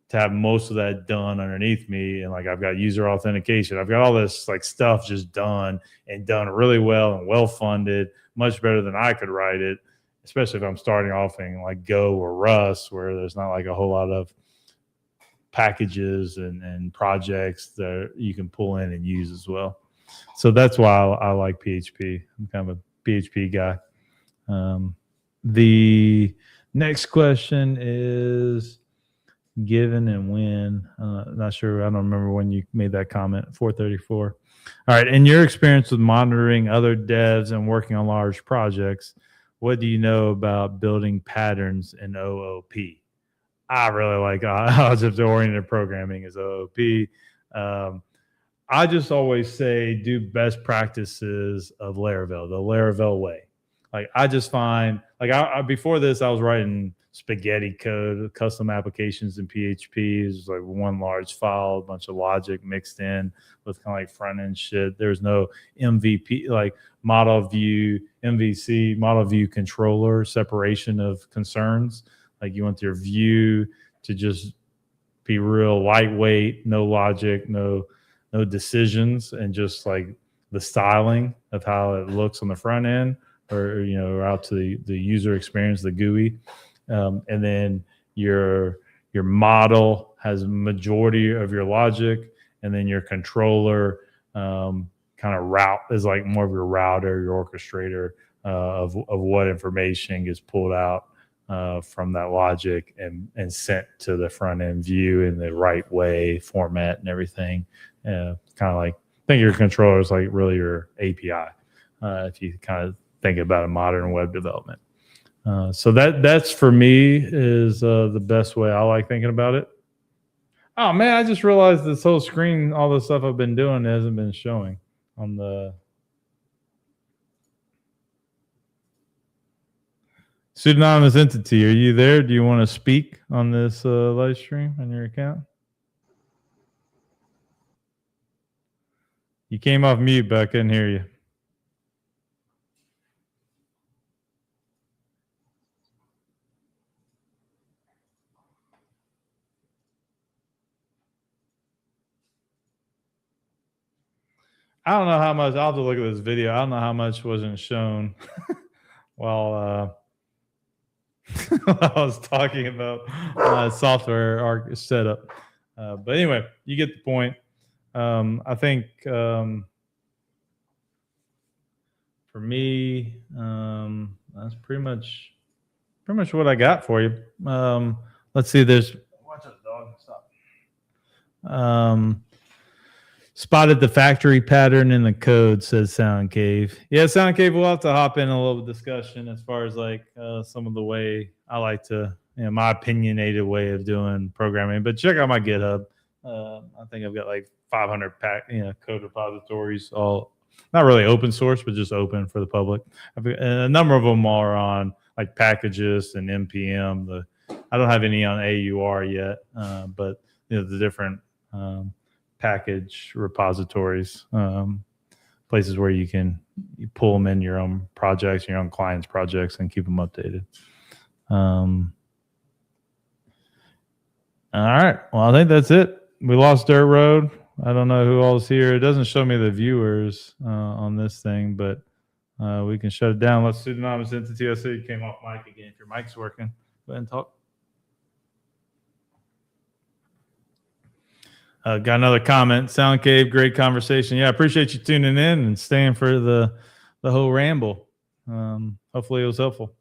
to have most of that done underneath me. And like, I've got user authentication. I've got all this like stuff just done and done really well and well funded, much better than I could write it, especially if I'm starting off in like Go or Rust, where there's not like a whole lot of packages and projects that you can pull in and use as well. So that's why I like PHP. I'm kind of a PHP guy. The next question is given and when. Not sure. I don't remember when you made that comment. 434. All right. In your experience with monitoring other devs and working on large projects, what do you know about building patterns in OOP? I really like object-oriented programming as OOP. I just always say do best practices of Laravel, the Laravel way. Like I just find, like I before this, I was writing spaghetti code, custom applications in PHP. It was like one large file, a bunch of logic mixed in with kind of like front end shit. There's no MVP, like model view, MVC, model view controller separation of concerns. Like you want your view to just be real lightweight, no logic, no decisions, and just like the styling of how it looks on the front end, or or out to the user experience, the GUI, and then your model has majority of your logic, and then your controller kind of route is like more of your router, your orchestrator of what information gets pulled out from that logic and sent to the front end view in the right way, format and everything. Kind of like think your controller is like really your API. If you kind of think about a modern web development. So that's for me is the best way I like thinking about it. Oh man, I just realized this whole screen, all the stuff I've been doing hasn't been showing on the pseudonymous entity. Are you there? Do you want to speak on this live stream on your account? You came off mute, but I couldn't hear you. I don't know how much. I'll have to look at this video. I don't know how much wasn't shown while I was talking about software setup. But anyway, you get the point. I think for me, that's pretty much what I got for you. Let's see. There's watch out, dog. Stop. Spotted the factory pattern in the code, says Sound Cave. Yeah, Sound Cave, we'll have to hop in a little discussion as far as like some of the way I like to, my opinionated way of doing programming. But check out my GitHub. I think I've got like 500 code repositories, all not really open source, but just open for the public. And a number of them are on like packages and npm. I don't have any on AUR yet, but the different package repositories, places where you pull them in your own projects, your own clients' projects, and keep them updated. All right. Well, I think that's it. We lost Dirt Road. I don't know who all is here. It doesn't show me the viewers on this thing, but we can shut it down. Let's pseudonymous entity. I see you came off mic again. If your mic's working, go ahead and talk. Got another comment. Sound Cave, great conversation. Yeah, I appreciate you tuning in and staying for the whole ramble. Hopefully it was helpful.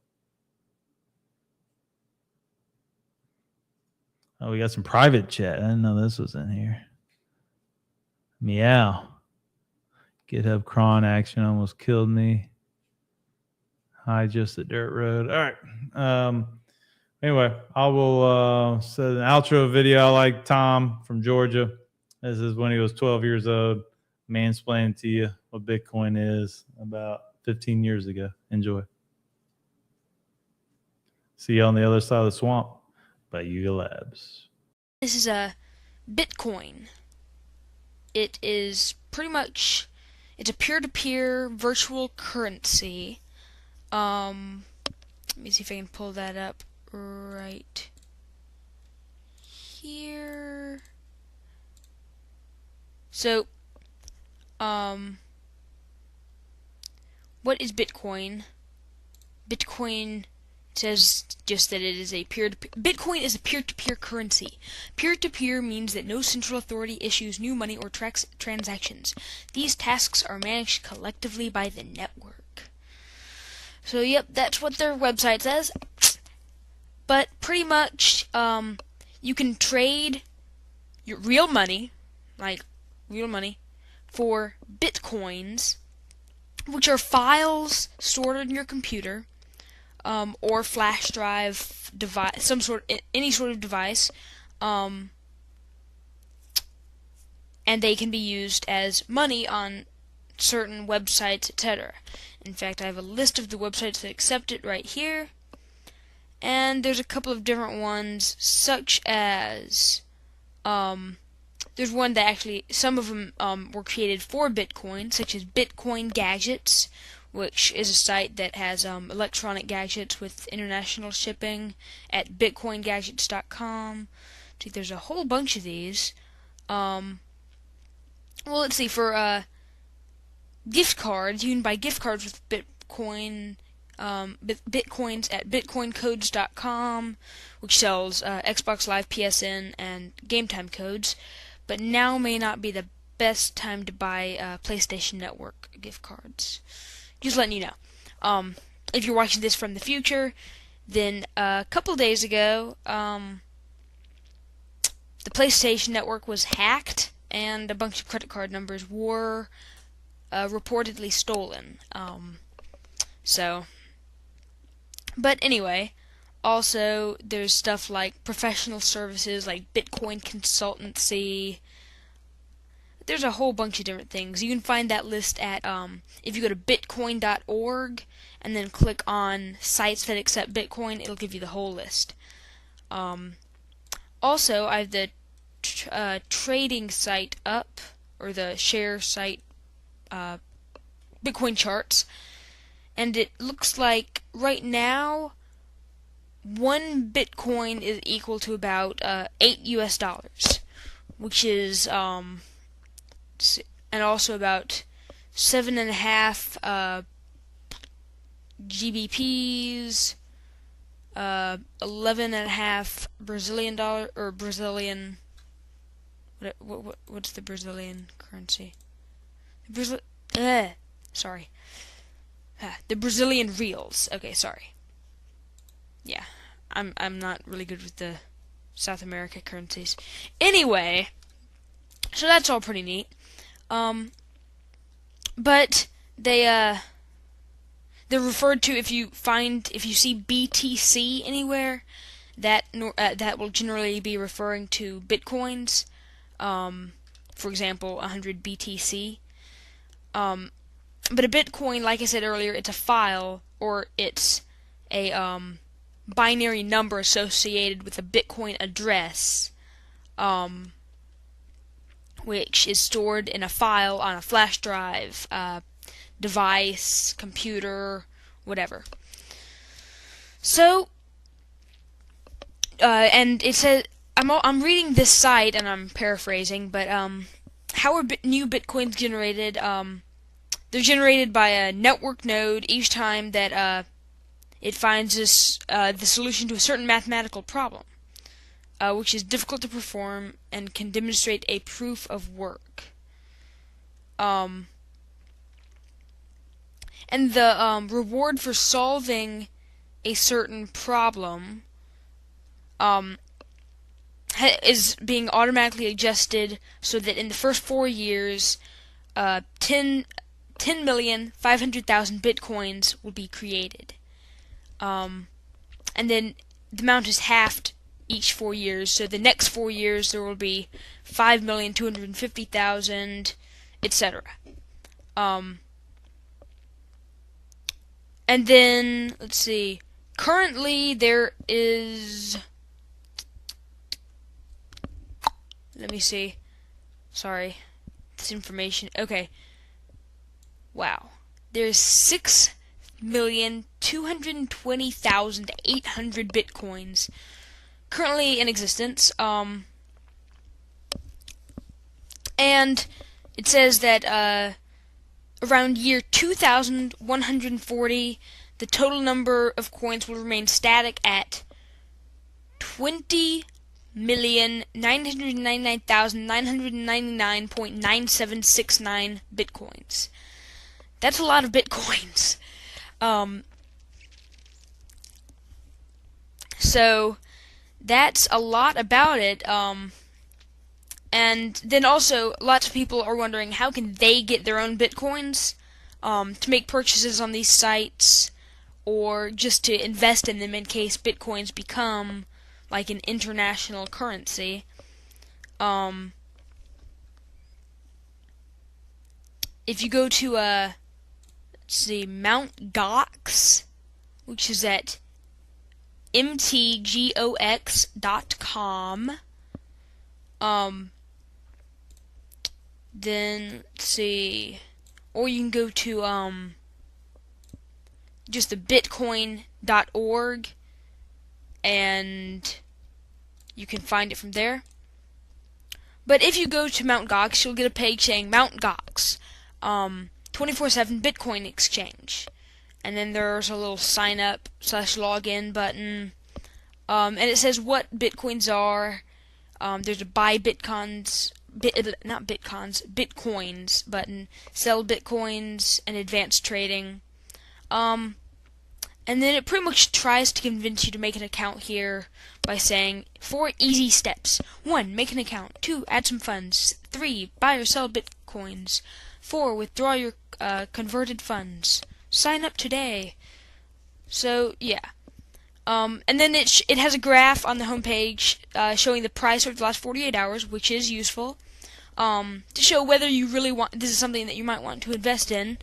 Oh, we got some private chat. I didn't know this was in here. Meow. GitHub cron action almost killed me. Hi, just the dirt road. All right. Anyway, I will set an outro video. I like Tom from Georgia. This is when he was 12 years old, mansplaining to you what Bitcoin is about 15 years ago. Enjoy. See you on the other side of the swamp by Yuga Labs. This is a Bitcoin. It is pretty much, it's a peer-to-peer virtual currency. Let me see if I can pull that up right here. So, what is Bitcoin? Bitcoin says just that it is a peer-to-peer. Bitcoin is a peer-to-peer currency. Peer-to-peer means that no central authority issues new money or tracks transactions. These tasks are managed collectively by the network. So, yep, that's what their website says. But pretty much, you can trade your real money, like real money, for Bitcoins, which are files stored in your computer, or flash drive device, any sort of device, and they can be used as money on certain websites, etc. In fact, I have a list of the websites that accept it right here, and there's a couple of different ones, such as, there's one that actually, some of them were created for Bitcoin, such as Bitcoin Gadgets, which is a site that has electronic gadgets with international shipping at bitcoingadgets.com. See, there's a whole bunch of these. Well, let's see, for gift cards, you can buy gift cards with Bitcoin, Bitcoins at bitcoincodes.com, which sells Xbox Live, PSN, and Game Time codes. But now may not be the best time to buy PlayStation Network gift cards. Just letting you know. If you're watching this from the future, then a couple days ago, the PlayStation Network was hacked, and a bunch of credit card numbers were reportedly stolen. But anyway, also there's stuff like professional services, like Bitcoin consultancy. There's a whole bunch of different things. You can find that list at, if you go to bitcoin.org and then click on sites that accept Bitcoin, it'll give you the whole list. Also, I have the trading site up, or the share site, Bitcoin charts, and it looks like right now 1 Bitcoin is equal to about $8 US, which is and also about 7.5 GBPs, 11.5 Brazilian dollar, or Brazilian. What's the Brazilian currency? Sorry. The Brazilian reals. Okay, sorry. Yeah, I'm not really good with the South America currencies. Anyway, so that's all pretty neat. But they're referred to, if you see BTC anywhere, that will generally be referring to Bitcoins. For example, 100 BTC. But a Bitcoin, like I said earlier, it's a file, or it's a binary number associated with a Bitcoin address, which is stored in a file on a flash drive, device, computer, whatever. So, and it says, I'm reading this site and I'm paraphrasing, but how are new Bitcoins generated? They're generated by a network node each time that it finds the solution to a certain mathematical problem, which is difficult to perform and can demonstrate a proof of work. And the reward for solving a certain problem is being automatically adjusted so that in the first 4 years, 10,500,000 Bitcoins will be created. And then the amount is halved each 4 years, so the next 4 years there will be 5,250,000, etc. And then, let's see, currently there is, let me see, sorry, this information, okay, wow, there's 6,220,800 Bitcoins currently in existence. And it says that around year 2140, the total number of coins will remain static at 20,999,999.9769 bitcoins. That's a lot of bitcoins. So that's a lot about it. And then also, lots of people are wondering how can they get their own bitcoins to make purchases on these sites, or just to invest in them in case bitcoins become like an international currency. If you go to let's see, Mt. Gox, which is at mtgox.com. Then let's see, or you can go to just the bitcoin.org, and you can find it from there. But if you go to Mt. Gox, you'll get a page saying Mt. Gox 24/7 Bitcoin exchange, and then there's a little sign up / login button, and it says what bitcoins are. There's a buy bitcoins button, sell bitcoins, and advanced trading. And then it pretty much tries to convince you to make an account here by saying 4 easy steps. 1. Make an account. 2. Add some funds. 3. Buy or sell bitcoins. 4. Withdraw your converted funds. Sign up today. So, yeah. And then it has a graph on the homepage showing the price over the last 48 hours, which is useful to show whether you really want, this is something that you might want to invest in.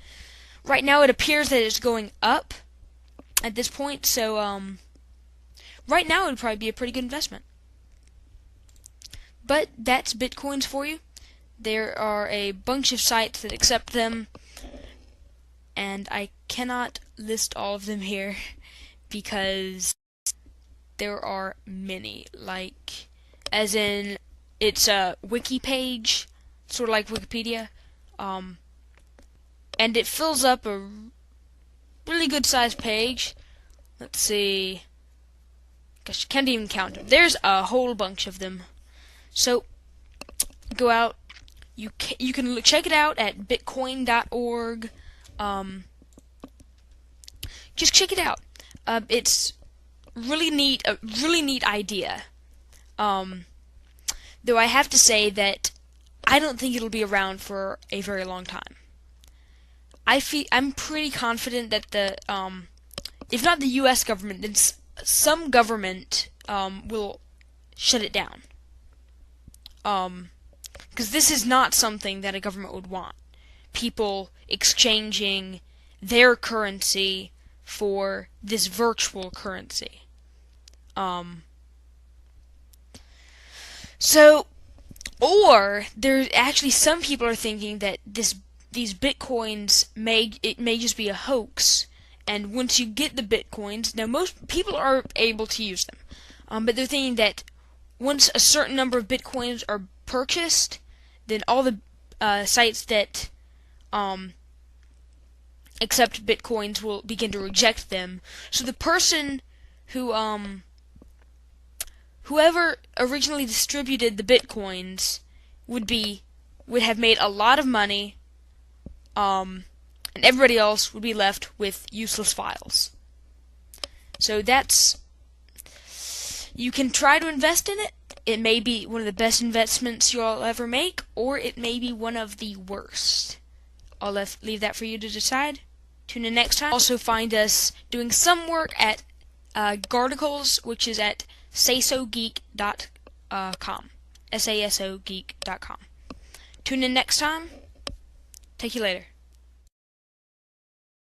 Right now it appears that it's going up at this point, so right now it would probably be a pretty good investment. But that's bitcoins for you. There are a bunch of sites that accept them, and I cannot list all of them here because there are many, like, as in, it's a wiki page, sort of like Wikipedia, and it fills up a really good sized page. Let's see, gosh, I can't even count them. There's a whole bunch of them. So, go out, you can check it out at bitcoin.org, just check it out. It's really neat, a really neat idea. Though I have to say that I don't think it'll be around for a very long time. I'm pretty confident that the if not the U.S. government, then some government will shut it down. Because this is not something that a government would want. People exchanging their currency for this virtual currency. So, or there's actually some people are thinking that these bitcoins may just be a hoax, and once you get the bitcoins, now most people are able to use them, but they're thinking that once a certain number of bitcoins are purchased, then all the sites that accept bitcoins will begin to reject them. So the person who whoever originally distributed the bitcoins would have made a lot of money, and everybody else would be left with useless files. So you can try to invest in it. It may be one of the best investments you'll ever make, or it may be one of the worst. I'll leave that for you to decide. Tune in next time. Also find us doing some work at Garticles, which is at sasogeek.com. sasogeek.com. Tune in next time. Take you later.